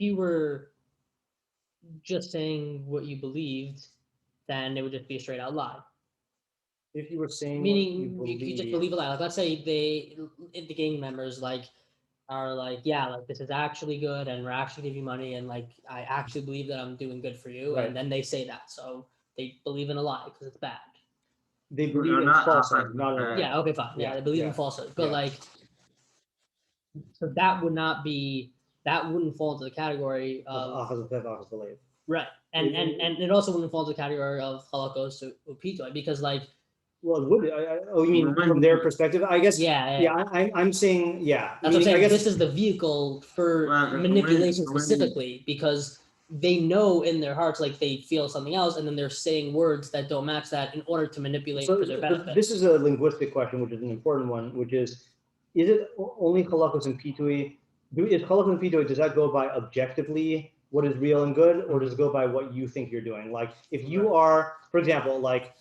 you were just saying what you believed, then it would just be a straight out lie. If you were saying meaning you just believe a lie. Like let's say the gang members like are like, yeah, like this is actually good and we're actually giving you money and like I actually believe that I'm doing good for you, right. And then they say that, so they believe in a lie because it's bad. They believe in falsehood, not a lie. Yeah, okay, fine. Yeah, they believe in falsehood, but like, so that wouldn't fall into the category of achas believe. Right, and it also wouldn't fall into the category of halachos or pitui because like. Well, it would. You mean from their perspective? I guess. Yeah. I'm saying. Yeah. That's what I'm saying. I guess this is the vehicle for manipulation specifically because they know in their hearts like they feel something else, and then they're saying words that don't match that in order to manipulate for their benefit. This is a linguistic question, which is an important one, which is it only chalakos and pitui? Is chalakos and pitui, does that go by objectively what is real and good, or does it go by what you think you're doing? Like if you are, for example, like.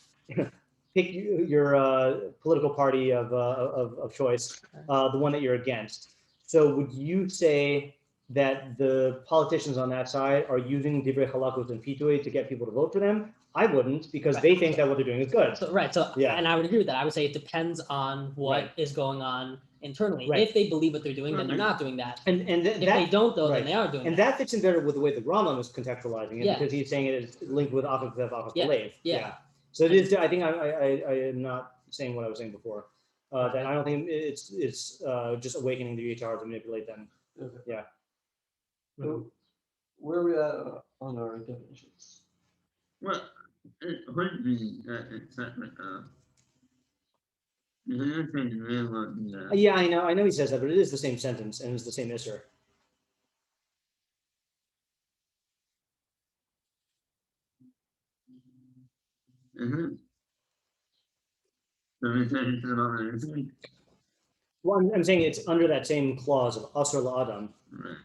Pick your political party of choice, the one that you're against. So would you say that the politicians on that side are using divrei chalakos and pitui to get people to vote for them? I wouldn't, because they think that what they're doing is good. So and I would agree with that. I would say it depends on what is going on internally. Right. If they believe what they're doing, then they're not doing that. And if they don't, though, then they are doing. And that fits in better with the way the Rambam is contextualizing it, because he's saying it is linked with achas believe. Yeah. So it is. I think I am not saying what I was saying before. That I don't think it's just awakening the HR to manipulate them. Okay. Yeah. So where are we at on our definitions? Well, it would be that it's not like the other thing is really about the Yeah, I know he says that, but it is the same sentence and it's the same isser. So it's about everything. Well, I'm saying it's under that same clause of asr la'adam. Right.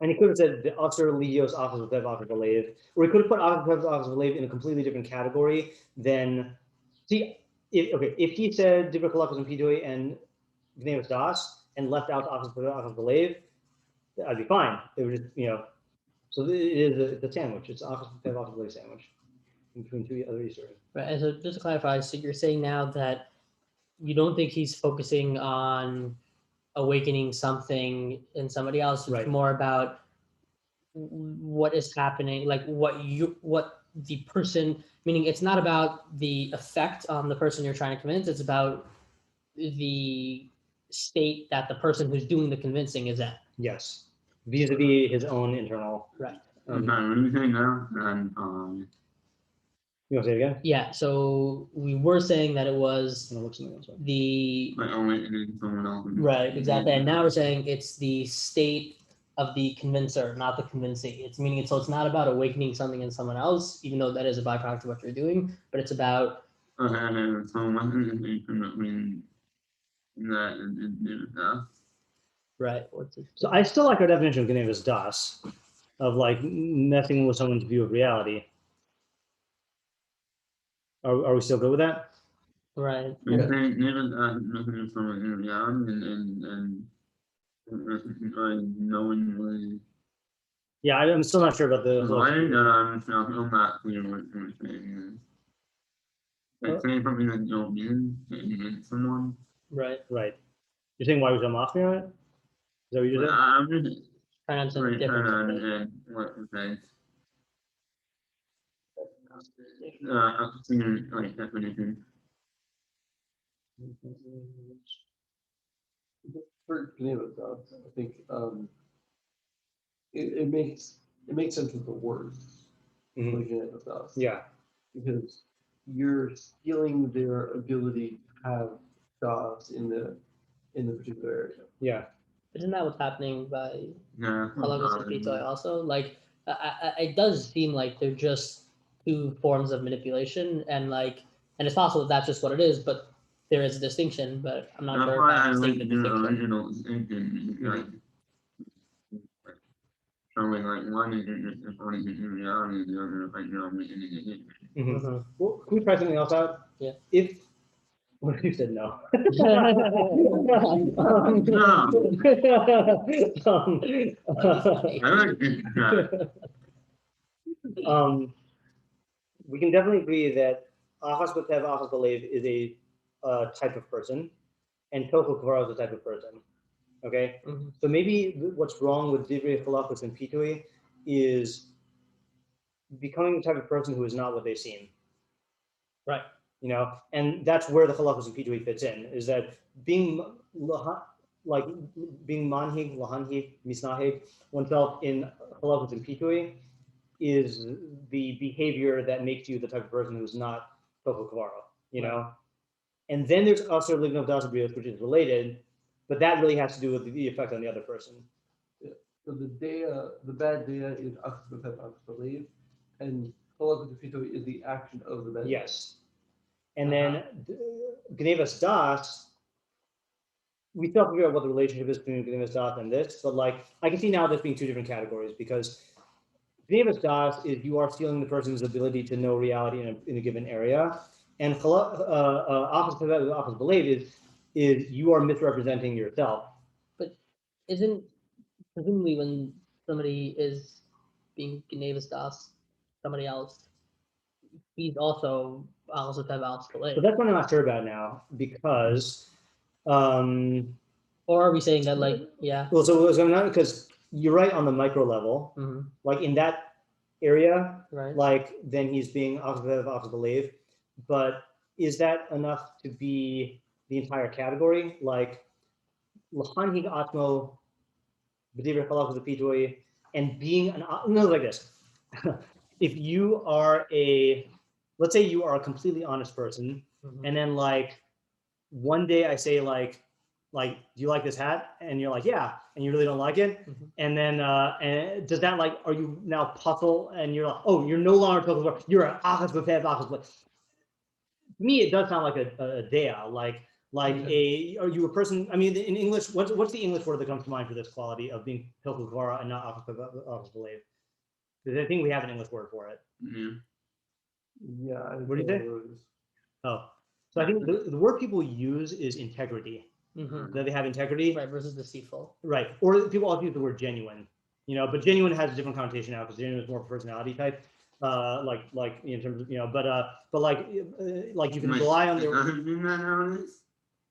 And he could have said the asr lios achas v'tev achas v'leiv, or he could have put achas v'tev achas v'leiv in a completely different category than, see, if he said divrei chalakos and pidui and geneivas daas and left out achas v'tev achas v'leiv, I'd be fine. It would just, so it is a sandwich. It's achas v'tev achas v'leiv sandwich in between two other Easter. Right. And so just to clarify, so you're saying now that you don't think he's focusing on awakening something in somebody else. It's Right. more about what is happening, like what the person, meaning it's not about the effect on the person you're trying to convince, it's about the state that the person who's doing the convincing is at. Yes, vis-a-vis his own internal. Right. Okay, let me say now, and You want to say it again? Yeah, so we were saying that it was I'm gonna look something else up. the like awakening someone else. right, exactly. And now we're saying it's the state of the convincer, not the convincing. It's meaning it's so it's not about awakening something in someone else, even though that is a byproduct of what you're doing, but it's about Okay, so my conversation between that and that. right. What's it? So I still like our definition of geneivas daas, of like messing with someone's view of reality. Are we still good with that? Right. I think never nothing from in reality and knowingly. Yeah, I'm still not sure about the. Provided that I'm not clear what you're saying. Like saying something that you don't mean to someone. Right. Right. You're saying why was I'm off me on it? Is that what you But said? I'm just Trying to understand the trying to difference. understand what to say. Like definition. For geneivas, I think it makes sense with the words. Mhm. Like geneivas daas. Yeah. Because you're stealing their ability to have daas in the particular area. Yeah. Isn't that what's happening by Yeah. chalakos and pitoi also? Like, it does seem like they're just two forms of manipulation, and it's possible that that's just what it is, but there is a distinction. But I'm not That's sure why if I I'm like seeing the the distinction. original distinction, like showing like one is just according to reality, and the other is like awakening it. Mhm. Mhm. Well, can we try something else out? Yeah. If what if you said no? I like this guy. We can definitely agree that achas v'tev achas v'leiv is a type of person, and tochel kavara is a type of person. Okay, Mhm. so maybe what's wrong with divrei chalakos and pitui is becoming the type of person who is not what they seem. Right. And that's where the halachos and pitui fits in. Is that being being manhig, lahanhig, misnahig oneself in halachos and pitui is the behavior that makes you the type of person who's not tochel kavara, And then there's also lignav das brios, which is related, but that really has to do with the effect on the other person. Yeah. So the bad dea is achas v'tev achas v'leiv, and chalakos pitoi is the action of the bad. Yes. And then geneivas daas, we still have to figure out what the relationship is between geneivas daas and this, but I can see now this being two different categories, because geneivas daas is you are stealing the person's ability to know reality in a given area, and achas v'leiv is you are misrepresenting yourself. But isn't presumably when somebody is being geneivas daas somebody else, he's also also have So that's what I'm not sure about now, because or are we saying that yeah? Well, so I'm not, because you're right on the micro level, Mhm. like in that area, Right. then he's being achas believe, but is that enough to be the entire category? Like lahanhig atmo b'divrei chalakos v'pitui and being like this. If you are let's say you are a completely honest person, and then like one day I say like, do you like this hat? And you're like, yeah, and you really don't like it. And then, and does that like, are you now puzzle and you're like, oh, you're no longer puzzle, you're an achas b'fev achas. To me, it does sound like a dea, like are you a person? I mean, in English, what's the English word that comes to mind for this quality of being hilchos chavurah and not achas b'leiv? Because I think we have an English word for it. Yeah. What do you think? Oh, so I think the word people use is integrity. That they have integrity, right, versus deceitful, right? Or people also use the word genuine, but genuine has a different connotation now because genuine is more personality type, like in terms of but like you can rely on their.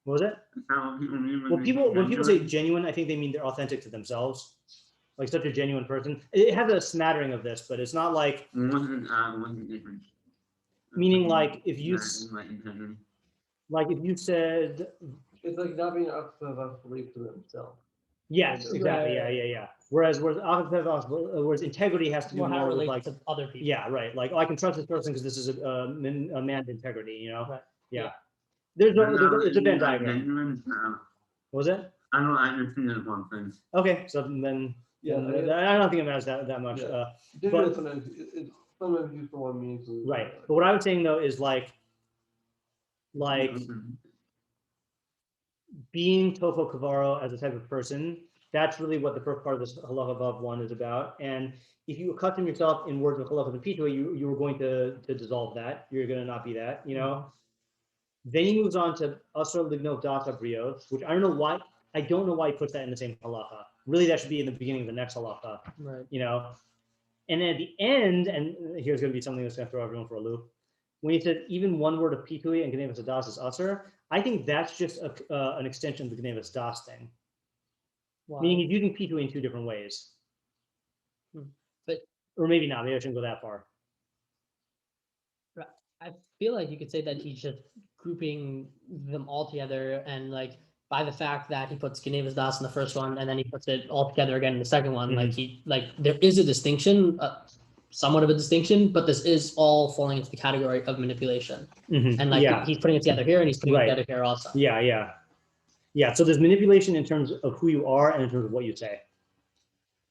What was it? When people say genuine, I think they mean they're authentic to themselves, like such a genuine person. It has a smattering of this, but it's not like meaning like if you said. It's like not being up to believe to themselves. Yes, exactly. Yeah. Whereas integrity has to do more with like to other people. Yeah, right. Like, oh, I can trust this person because this is a man's integrity. Right. Yeah. It's a Venn diagram. What was it? I understand one thing. Okay, so then I don't think it matters that much. But sometimes used for one means. Right. But what I was saying though is like being tofo kavaro as a type of person, that's really what the first part of this halacha above one is about. And if you accustom yourself in words of halachos and pitui, you were going to dissolve that. You're going to not be that, Then he moves on to asur lignov daas brios, which I don't know why he puts that in the same halacha. Really, that should be in the beginning of the next halacha, right? And then at the end, and here's going to be something that's going to throw everyone for a loop. When he said even one word of pitui and geneivas daas is asur, I think that's just an extension of the geneivas daas thing. Wow. Meaning he's using pitui in two different ways. Or maybe not. Maybe I shouldn't go that far. I feel like you could say that he's just grouping them all together, and like by the fact that he puts geneivas daas in the first one and then he puts it all together again in the second one, like there is a distinction, somewhat of a distinction, but this is all falling into the category of manipulation. And like he's putting it together here and he's putting it together here also. Yeah. So there's manipulation in terms of who you are and in terms of what you say.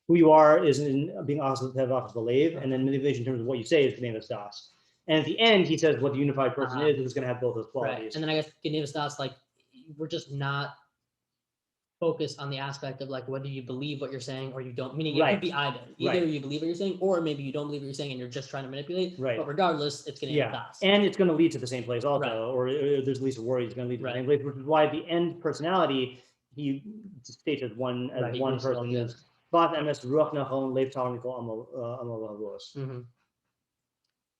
Who you are is in being achas b'leiv, and then manipulation in terms of what you say is geneivas daas. And at the end, he says what the unified person is going to have both those qualities. Right. And then I guess geneivas daas, like we're just not focused on the aspect of like whether you believe what you're saying or you don't. Meaning it could be either you believe what you're saying, or maybe you don't believe what you're saying and you're just trying to manipulate. Right. But regardless, it's geneivas daas. And it's going to lead to the same place also, or there's at least a worry it's going to lead to the same place, which is why the end personality he states as one person is. But MS ruach nachon lev tal mikol amal havos.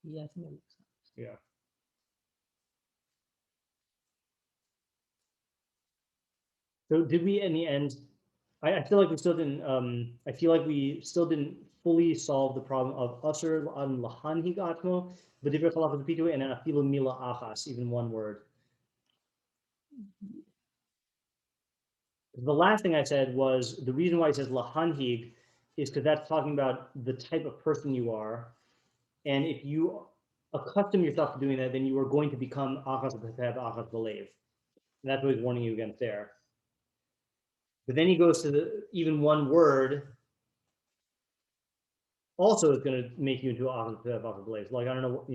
Yeah, I think that makes sense. Yeah. So did we in the end? I feel like we still didn't. I feel like we still didn't fully solve the problem of asur an lahanhig atmo, the divrei halachos pitui, and then afilu mila achas, even one word. The last thing I said was the reason why he says lahanhig is because that's talking about the type of person you are, and if you accustom yourself to doing that, then you are going to become achas b'leiv. That's what he's warning you against there. But then he goes to the even one word also is going to make you into achas b'leiv. Like I don't know,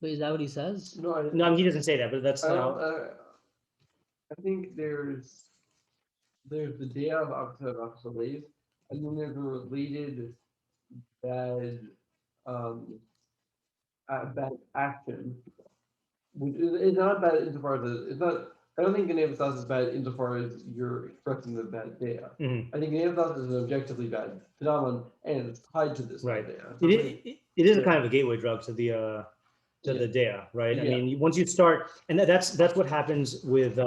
Wait, is that what he says? No, he doesn't say that, but that's I think there's the day of achas b'leiv, and then there's a related bad action, which is not bad insofar as it's not. I don't think geneivas daas is bad insofar as you're expressing the bad data. I think geneivas daas is an objectively bad phenomenon, and it's tied to this bad data. It is a kind of a gateway drug to the data, right? I mean, once you start, and that's what happens with.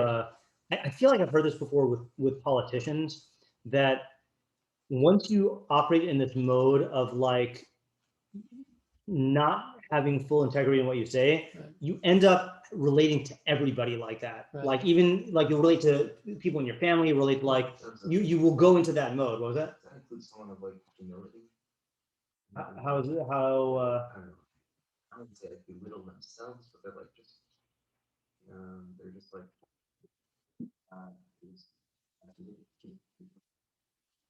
I feel like I've heard this before with politicians, that once you operate in this mode of like not having full integrity in what you say, you end up relating to everybody like that. Like even like you relate to people in your family, relate to like you will go into that mode. What was that? That includes someone of like humility. How is it? How? I don't know. I wouldn't say like belittle themselves, but they're like just, they're just like, they just have to keep-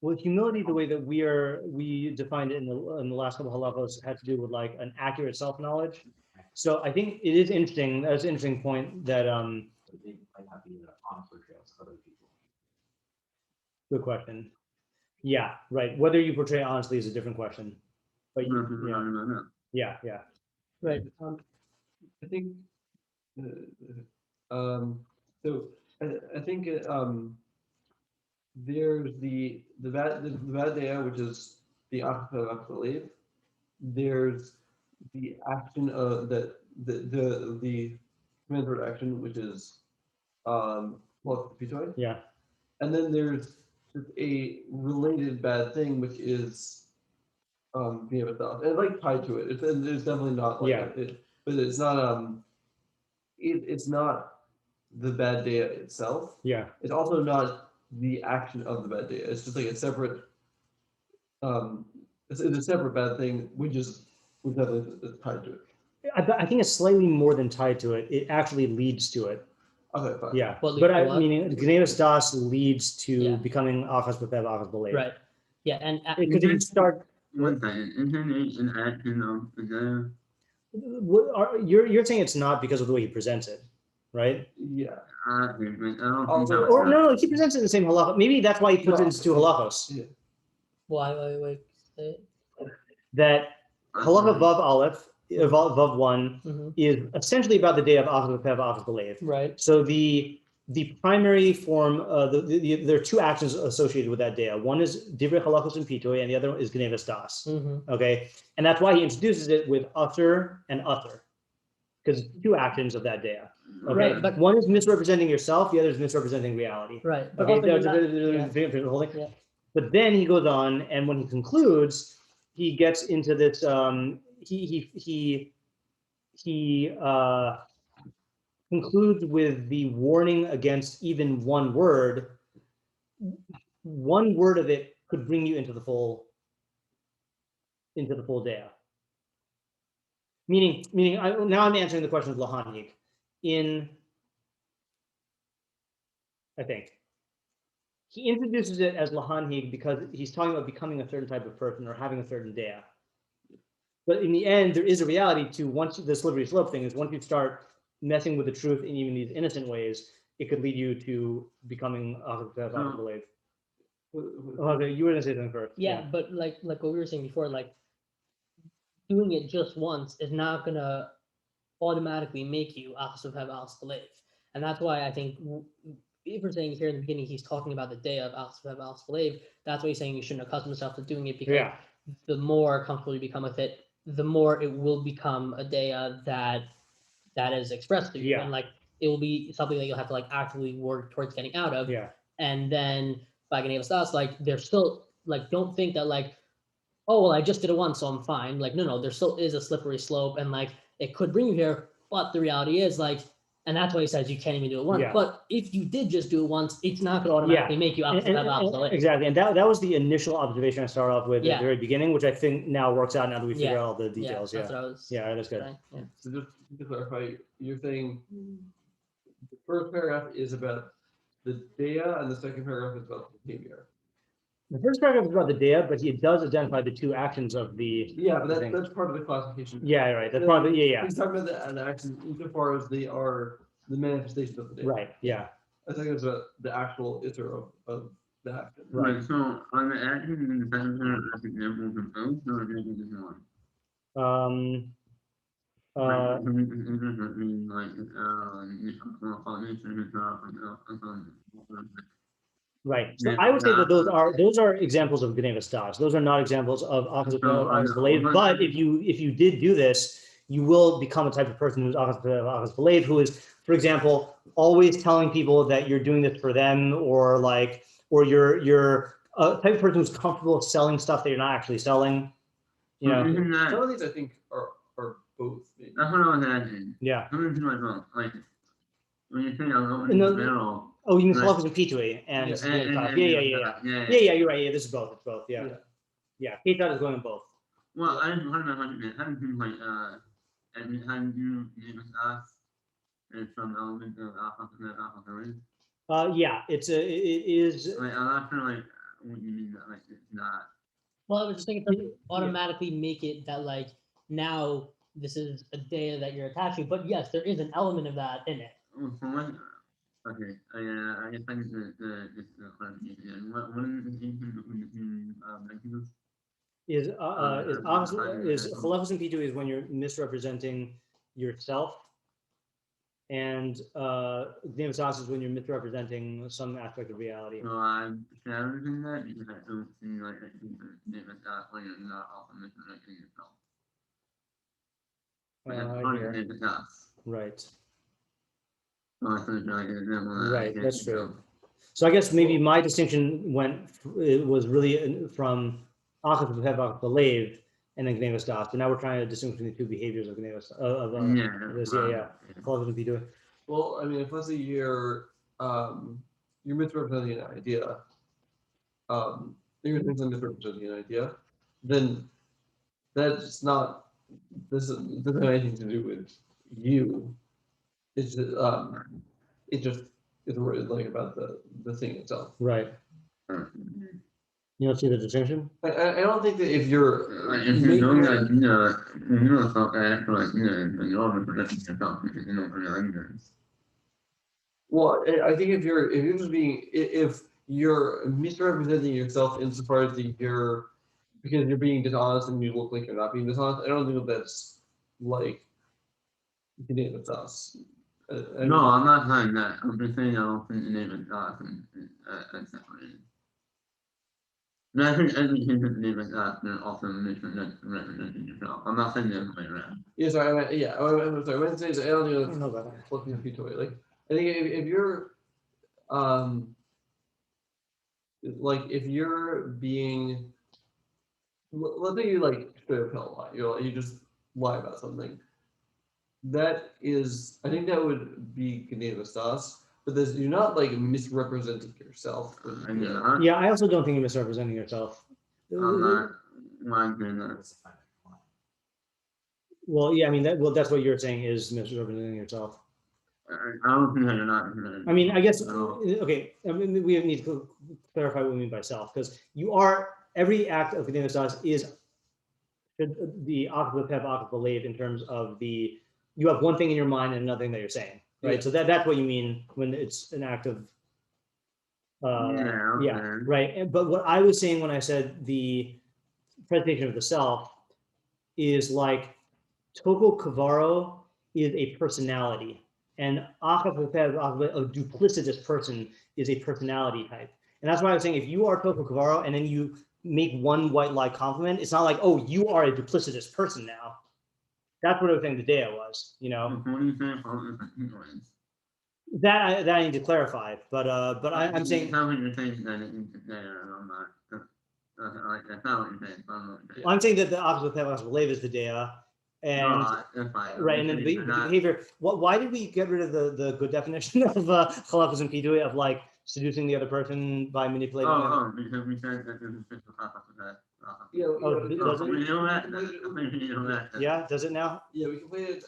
Well, humility, the way that we defined it in the last couple of halachos, had to do with like an accurate self-knowledge. So I think it is interesting. That's an interesting point. That but they might not be honest portrayals of other people. good question. Yeah, right. Whether you portray honestly is a different question. But yeah. Right. I think, so I think there's the bad data, which is the achas. There's the action of the commensurate action, which is pitoi. Yeah. And then there's just a related bad thing, which is daas. And like tied to it. It's definitely not like Yeah. but it's not it's not the bad data itself. Yeah. It's also not the action of the bad data. It's just like a separate it's a separate bad thing, which definitely is tied to it. I think it's slightly more than tied to it. It actually leads to it. Okay, fine. Yeah. What But leads to I what? meaning geneivas daas leads to Yeah. becoming achas with achas belief. Right. Yeah, and Because if you start, One second, isn't it an action of the you're saying it's not because of the way he presents it, right? Yeah. I don't think Or no, he presents it in the same halachos. Maybe that's why he puts it into two halachos. why say it? That halacha vav aleph, vav 1 Mhm. is essentially about the day of achas with achas belief. Right. So the primary form, there are two actions associated with that day. One is divrei chalakos and pitoi, and the other is geneivas daas. Mm-hmm. Okay, and that's why he introduces it with utter and utter, because two actions of that day. Okay, Right, but- one is misrepresenting yourself, the other is misrepresenting reality. Right. But Okay, also you're not- the whole thing. Yeah. But then he goes on, and when he concludes, he gets into this. He concludes with the warning against even one word. One word of it could bring you into the full day. Meaning, now I'm answering the question of lahanhig. I think he introduces it as lahanhig because he's talking about becoming a certain type of person or having a certain day. But in the end, there is a reality to the slippery slope thing is once you start messing with the truth in even these innocent ways, it could lead you to becoming belief. Okay, you were gonna say something first. Yeah, but like what we were saying before, like doing it just once is not gonna automatically make you achas of achas belief, and that's why I think if we're saying here in the beginning he's talking about the day of achas of achas belief, that's why he's saying you shouldn't accustom yourself to doing it because the more comfortable you become with it, the more it will become a day that is expressed to you, and like it will be something that you'll have to like actively work towards getting out of. Yeah. And then by geneivas daas, like there's still like don't think that like, oh well I just did it once so I'm fine. Like no, there still is a slippery slope and like it could bring you here, but the reality is like, and that's why he says you can't even do it once. Yeah. But if you did just do it once, it's not going to automatically make you exactly. And that was the initial observation I started off with at the very beginning, which I think now works out now that we figure out all the details. That's what I was that's good. saying. Yeah. So just to clarify, you're saying the first paragraph is about the data and the second paragraph is about the behavior. The first paragraph is about the data, but he does identify the two actions of the. Yeah, but that's part of the classification. Yeah, right. That's probably He's talking about the actions insofar as they are the manifestations of the data. Right. Yeah. I think it's about the actual iter of the action. Right. So are the actions in the second paragraph examples of both or examples of one? Right. So I would say that those are examples of geneivas daas. Those are not examples of achas belief. But if you did do this, you will become a type of person who's achas belief, who is, for example, always telling people that you're doing this for them, or you're a type of person who's comfortable selling stuff that you're not actually selling. You know. Some of these I think are both. Maybe. That's what I was asking. Yeah. Some of them are both. Like when you say a little in general. Oh, you mean chalakos and pitoi and yeah, yeah. You're right. Yeah, this is both. It's both. Yeah. Yeah, ketat is going on both. Well, I didn't want to having like and having you geneivas daas and some element of achas. Yeah, it is. Like I'm not sure like what you mean that like it's not. Well, I was just thinking to automatically make it that like now this is a data that you're attaching, but yes, there is an element of that in it. For one, okay, I guess I need the clarification. What is the distinction between Bekius? Is halachos and pitu is when you're misrepresenting yourself, and geneivas daas is when you're misrepresenting some aspect of reality. So I'm challenging that because I don't see like I think the geneivas daas when you're not also misrepresenting yourself. Geneivas daas. Right. Right, That's true. So I guess maybe my distinction was really from achas b'lev and then geneivas daas, but now we're trying to distinguish between the two behaviors of geneivas halachos and pitu. Well, I mean, if let's say you're misrepresenting an idea, you're misrepresenting an idea, then that's not, this doesn't have anything to do with you. It's it just is like about the thing itself. Right. You don't see the distinction? I don't think that if you're if you're doing that, you know, so I actually like, you're all misrepresenting yourself because you know, ignorance. well, I think if you're just being if you're misrepresenting yourself insofar as you're because you're being dishonest and you look like you're not being dishonest, I don't think that's like geneivas daas. No, I'm not saying that. I'm just saying I don't think geneivas daas is separated. And I think everything that geneivas daas is also misrepresenting yourself. I'm not saying the other way around. Yeah, sorry. I'm sorry. When I say I don't I think don't know about that. that's looking at people like I think if you're like if you're being let's say you like straight up tell a lie, you just lie about something. That is, I think that would be geneivas daas, but you're not like misrepresenting yourself. Yeah, I also don't think you're misrepresenting yourself. I'm not doing that. What's the final one? Well, yeah, I mean that's what you're saying is misrepresenting yourself. I don't think that you're not. I mean, I guess okay. I mean, we need to clarify what we mean by self, because every act of geneivas daas is the achas b'lev in terms of you have one thing in your mind and another thing that you're saying, right? Yeah. So that's what you mean when it's an act of right. But what I was saying when I said the presentation of the self is like toko kavaro is a personality, and a duplicitous person is a personality type. And that's why I was saying if you are toko kavaro and then you make one white lie compliment, it's not like, oh, you are a duplicitous person now. That's what I was saying the Deios was, you know. What do you think about That I need to clarify, but I'm saying. It's not what you're saying that I'm not. That's not what you're saying. Well, I'm saying that the opposite of b'lev is the Deios, and right, and then the behavior. Why did we get rid of the good definition of chalakos and pitu of like seducing the other person by manipulating them? Because we said that there's a special halachos of that. Yeah, does it? We know that. Yeah, does it now? Yeah, we can play it.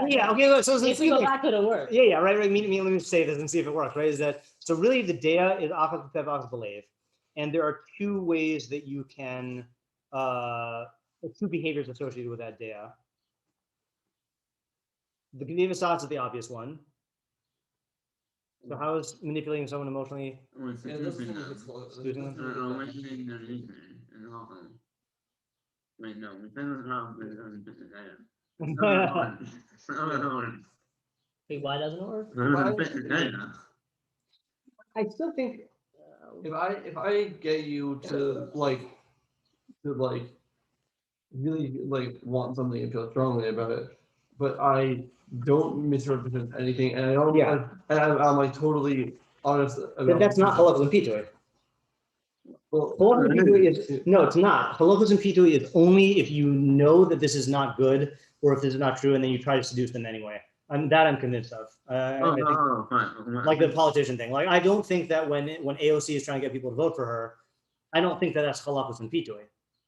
Yeah. Okay. So If we go back to the work. Yeah. Right. Let me say this and see if it works. Right. Is that so? Really, the Deios is achas b'lev, and there are two ways that you can two behaviors associated with that Deios. The geneivas daas is the obvious one. So how is manipulating someone emotionally? Wait, no, we said it's wrong, but it doesn't fit the Wait, why doesn't it work? data. I still think If I get you to really like want something and feel strongly about it, but I don't misrepresent anything, and I don't. Yeah. And I'm like totally honest about. that's not halachos and pitu. Well, Halachos and pitu is no, it's not. Halachos and pitu is only if you know that this is not good or if this is not true, and then you try to seduce them anyway. I'm convinced of. I think, Fine. like the politician thing. Like I don't think that when AOC is trying to get people to vote for her, I don't think that that's halachos and pitui,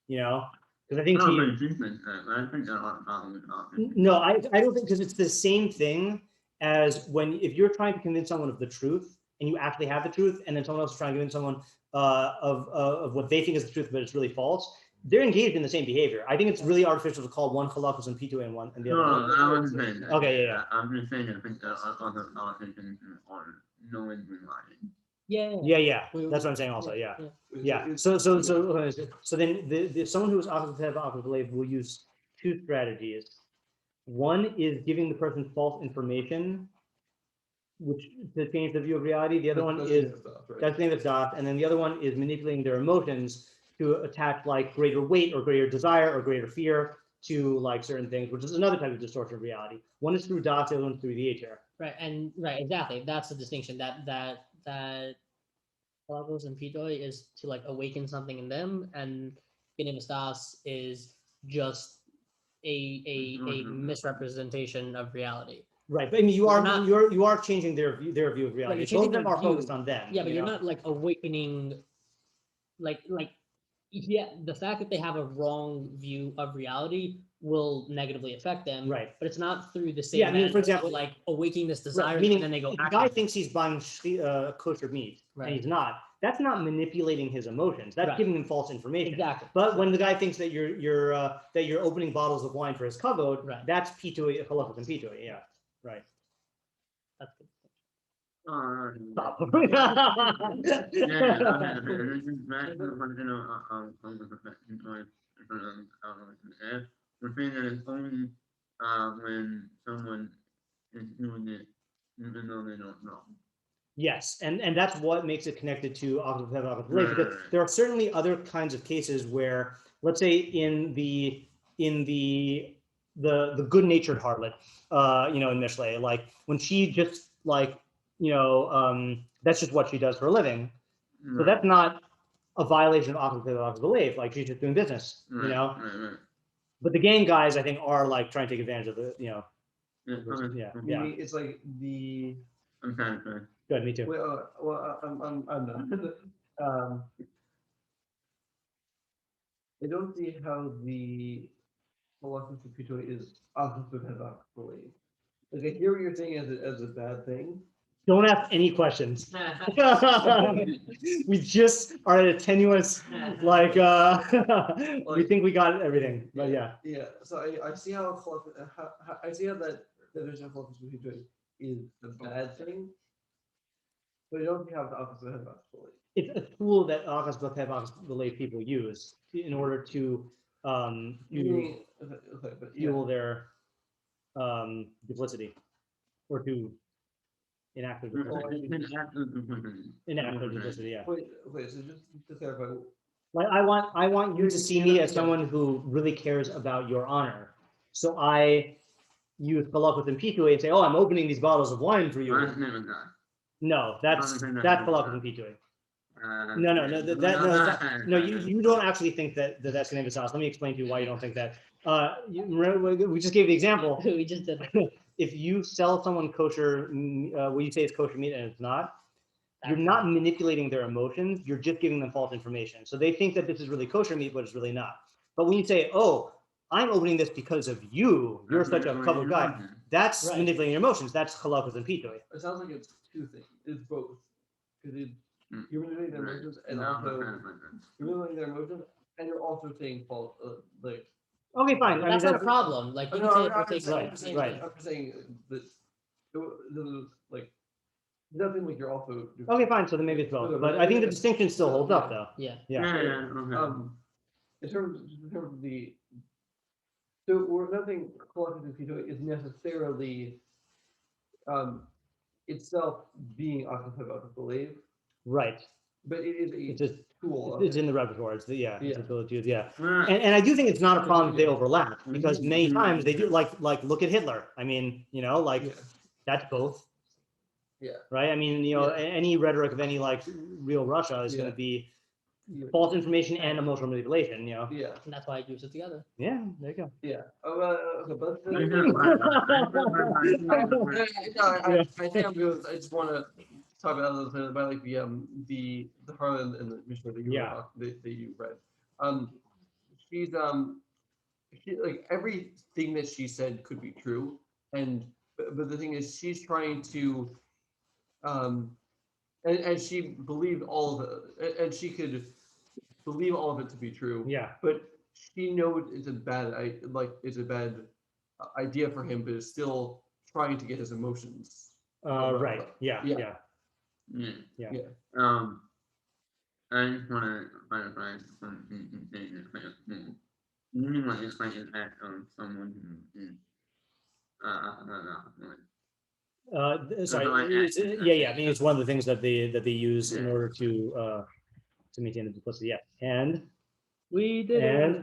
you know, because I think No, he- but she thinks that, but I think there are problems with it. no, I don't think, because it's the same thing as if you're trying to convince someone of the truth and you actually have the truth, and then someone else is trying to convince someone of what they think is the truth, but it's really false. They're engaged in the same behavior. I think it's really artificial to call one halachos and pitui and one and the No, other. I wasn't saying that. Okay, yeah. I'm just saying I think there are other politicians on knowing when lying. Yeah. That's what I'm saying. Also, yeah. So then someone who is achas will use two strategies. One is giving the person false information, which to change the view of reality. The other one is that's the daas, and then the other one is manipulating their emotions to attach like greater weight or greater desire or greater fear to like certain things, which is another type of distortion of reality. One is through daas, the other one is through the HR. Right, exactly. That's the distinction. That chalakos and pitui is to like awaken something in them, and geneivas is just a misrepresentation of reality. Right, but I mean, you are changing their view of reality. Right, Both of them are focused on them. Yeah, but you you're know? not like awakening, like yeah, the fact that they have a wrong view of reality will negatively affect them. Right. But it's not through the same. Yeah, I mean, for manner of, example, like awakening this desire, Right, meaning and then they go. if the act guy on it. thinks he's buying kosher meat Right. and he's not. That's not manipulating his emotions. That's Right. giving him false information. Exactly. But when the guy thinks that you're opening bottles of wine for his kavod, Right. that's pitui, halachos and pitui. Yeah, right. That's good. Stop. We're saying that it's only when someone is doing it even though they don't know. Yes, and that's what makes it connected to achas because Right. there are certainly other kinds of cases where, let's say, in the good-natured harlot, in Mishlei, like when she just like, that's just what she does for a living. So that's not a violation of achas, like she's just doing business, Right. But the gang guys, I think, are like trying to take advantage of the, Yeah. yeah. It's like the. I'm kind of Good, me too. Well, I'm not. I don't see how the halachos of pitui is opposite of belief. Like I hear what you're saying as a bad thing. Don't ask any questions. We just are at a tenuous, like, we think we got everything, but yeah. Yeah. So I see how I see how that there's a halachos of pitui is the bad thing, but I don't see how the opposite of belief. It's a tool that achas people use in order to fuel their duplicity or to enact their duplicity. Enact their duplicity, yeah. Wait. So just to clarify, Like I want you to see me as someone who really cares about your honor. So I use chalakos and pitui and say, oh, I'm opening these bottles of wine for you. No, that's chalakos and pitui. No, you don't actually think that's geneivas daas. Let me explain to you why you don't think that. We just gave the example. We just did. If you sell someone kosher, what you say is kosher meat and it's not, you're not manipulating their emotions. You're just giving them false information. So they think that this is really kosher meat, but it's really not. But when you say, oh, I'm opening this because of you, you're such a covered guy, that's Right. manipulating your emotions. That's chalakos and pitui. it sounds like it's two things. It's both because you're manipulating their emotions and also you're manipulating their emotions and you're also saying false like. Okay, fine. That's not a problem. Like you No, can say I'm it not or take right, it. right. I'm saying that like nothing like you're also. Okay, fine. So then maybe it's both. But I think the distinction still holds up, though. Yeah. Yeah. In terms of the, so we're nothing halachos and pitui is necessarily itself being achas believe, Right. but it is It's a just tool. it's in the repertoire. It's the Yeah. it's ability to use, yeah. And I do think it's not a problem if they overlap because many times they do like look at Hitler. I mean, Yeah. that's both. Yeah. Right. I mean, Yeah. any rhetoric of any like real Russia is going Yeah. to be Yeah. false information and emotional manipulation. Yeah. And that's why I use it together. Yeah. There you go. Yeah. Okay, but I I think I just want to talk about like the harm and the Mishnah that you that you read. She like everything that she said could be true, but the thing is she's trying to and she believed all of it, and she could believe all of it to be true. Yeah. But she knows it's a bad idea for him, but is still trying to get his emotions. Right. Yeah. Yeah. Yeah. Yeah. Yeah. I just want to clarify something meaning like it's like an act of someone who is Sorry. Yeah. I mean, it's one of the things that they use in order to maintain the duplicity. Yeah. And we did and